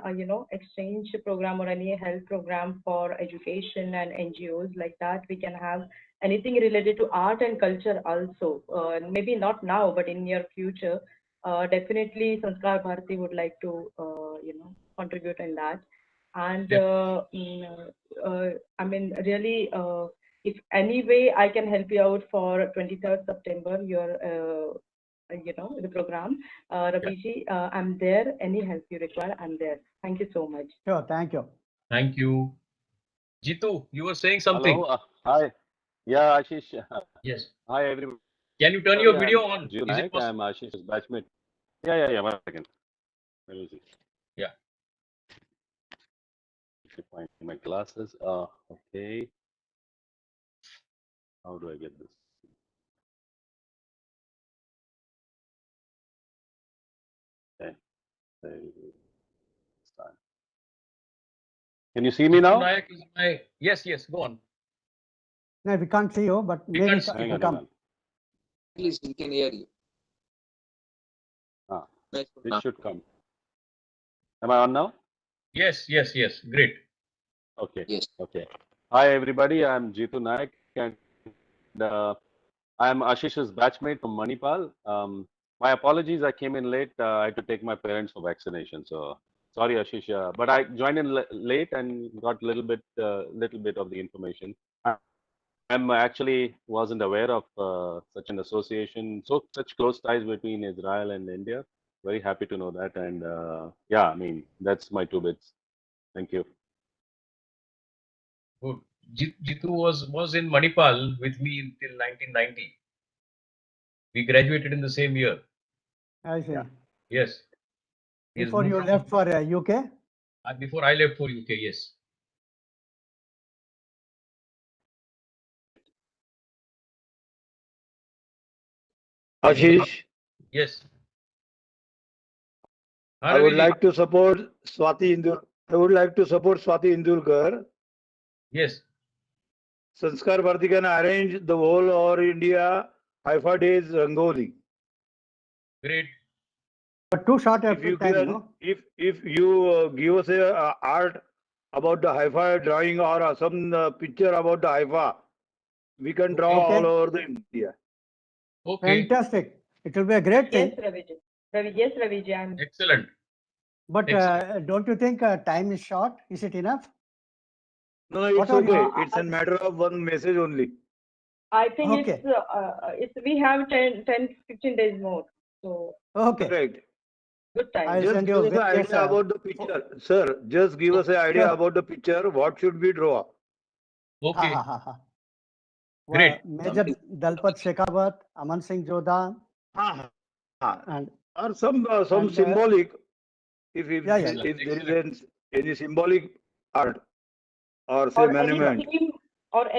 exchange program or any health program for education and NGOs like that. We can have anything related to art and culture also. Maybe not now, but in near future. Definitely Sanskar Bharati would like to, contribute in that. And I mean, really, if any way I can help you out for 23rd September, your the program, Raviji, I'm there. Any help you require, I'm there. Thank you so much. Sure, thank you. Thank you. Jitu, you were saying something. Hello. Hi. Yeah, Ashish. Yes. Hi, everyone. Can you turn your video on? Is it possible? I'm Ashish's batchmate. Yeah. 1 second. Where is it? Yeah. I should find my glasses. Okay. How do I get this? Okay. Can you see me now? Yes, go on. No, we can't see you, but maybe it will come. At least we can hear you. This should come. Am I on now? Yes. Great. Okay. Yes. Okay. Hi, everybody. I'm Jitu Nayak, and I'm Ashish's batchmate from Manipal. My apologies, I came in late. I had to take my parents for vaccination. So sorry, Ashish. But I joined in late and got a little bit of the information. I'm actually wasn't aware of such an association, such close ties between Israel and India. Very happy to know that. And yeah, I mean, that's my 2 bits. Thank you. Good. Jitu was in Manipal with me until 1990. We graduated in the same year. I see. Yeah. Yes. Before you left for UK? Before I left for UK, yes. Ashish? Yes. I would like to support Swati Indulkar. Yes. Sanskar Bharati can arrange the whole All India Haifa Days Rangoli. Great. But too short a If you time, can, no? if you give us a art about the Haifa drawing or some picture about the Haifa, we can draw all over the India. Okay. Fantastic. It will be a great Yes, thing. Raviji. Yes, Raviji. I'm Excellent. But don't you think time is short? Is it enough? No, it's What are okay. you- It's a matter of one message only. I think Okay. it's we have 10, 15 days more. So Okay. Correct. good time. I'll Just send give you us an various, idea about the picture, sir. Just give us an idea sure. about the picture. What should we draw? Okay. Great. Great. Major Dalpat Shekhawat, Aman Singh Jodha, and Or some and, symbolic. If yeah, yeah, if yeah. there is any symbolic art or say monument.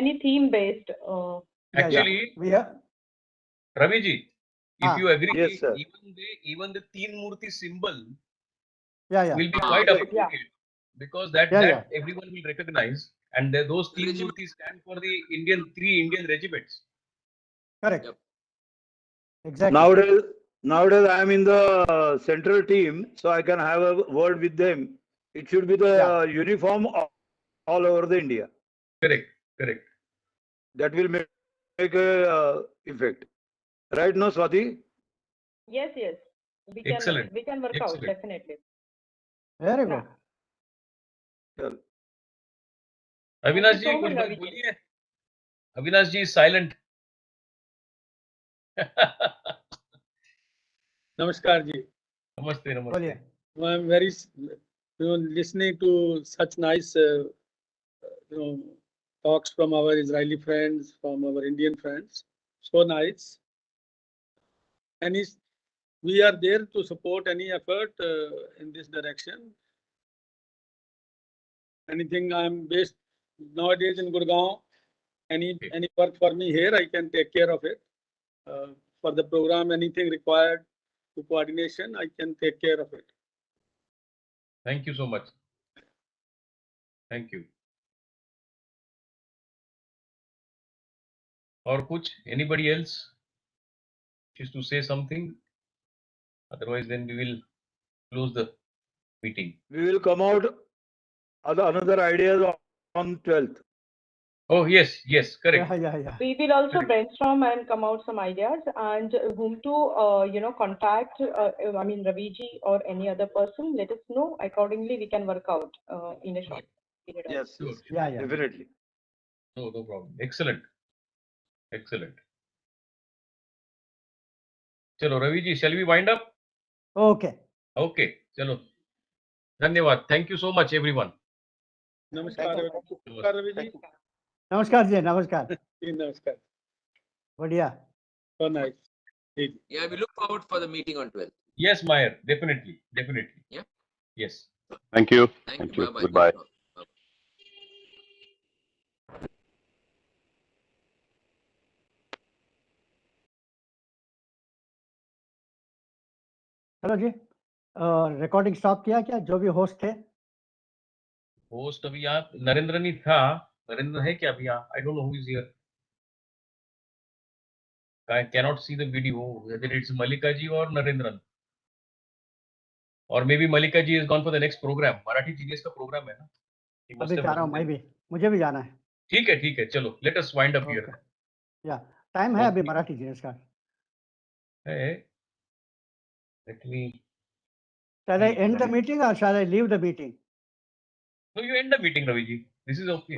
Any theme based. Actually, we have. Raviji, if you agree, Yes, sir. even the Teen Murti symbol Yeah. will be quite appropriate because that Yeah. everyone will recognize, and those Teen Murti stand for the three Indian regiments. Correct. Exactly. Nowadays, I am in the central team, so I can have a word with them. It should be the uniform all over the India. Correct. That will make a effect. Right now, Swati? Yes. We can Excellent. work out Excellent. definitely. Very good. Avinash ji so कुछ much, बात Raviji. बोलिए. अविनाश जी is silent. Namaskar ji. Namaste. I'm very, listening to such nice, talks from our Israeli friends, from our Indian friends. So nice. And we are there to support any effort in this direction. Anything I'm based nowadays in Gurgaon, any work for me here, I can take care of it. For the program, anything required to coordination, I can take care of it. Thank you so much. Thank you. Or kuch? Anybody else wishes to say something? Otherwise, then we will close the meeting. We will come out another ideas on 12th. Oh, yes, correct. Yeah. We will also brainstorm and come out some ideas and whom to contact. I mean Raviji or any other person. Let us know accordingly. We can work out in a short period. Yes, Sure. Yeah. Definitely. No problem. Excellent. Chalo, Ravi ji, shall we wind up? Okay. Okay. Chalo. Dhanyawad. Thank you so much, everyone. Namaskar, Raviji. Namaskar ji. Namaskar. Namaskar. बढ़िया. So nice. Yeah, we look forward for the meeting on 12th. Yes, Mayer. Definitely. Yeah. Yes. Thank you. Thank you. Bye-bye. Goodbye. चलो जी. Recording stop किया क्या जो भी host थे? Host अभी यहाँ नरेंद्र नहीं था. नरेंद्र है क्या अभी यहाँ? I don't know who is here. I cannot see the video whether it's Malika ji or Narendran. Or maybe Malika ji is gone for the next program. Marathi Genius का program है ना? अभी जा रहा हूँ मैं भी. मुझे भी जाना है. ठीक है. चलो. Let us wind up here. Yeah. Time है अभी मराठी जीनियस का. Hey. Let me. Shall I end the meeting or shall I leave the meeting? No, you end the meeting, Ravi ji. This is okay.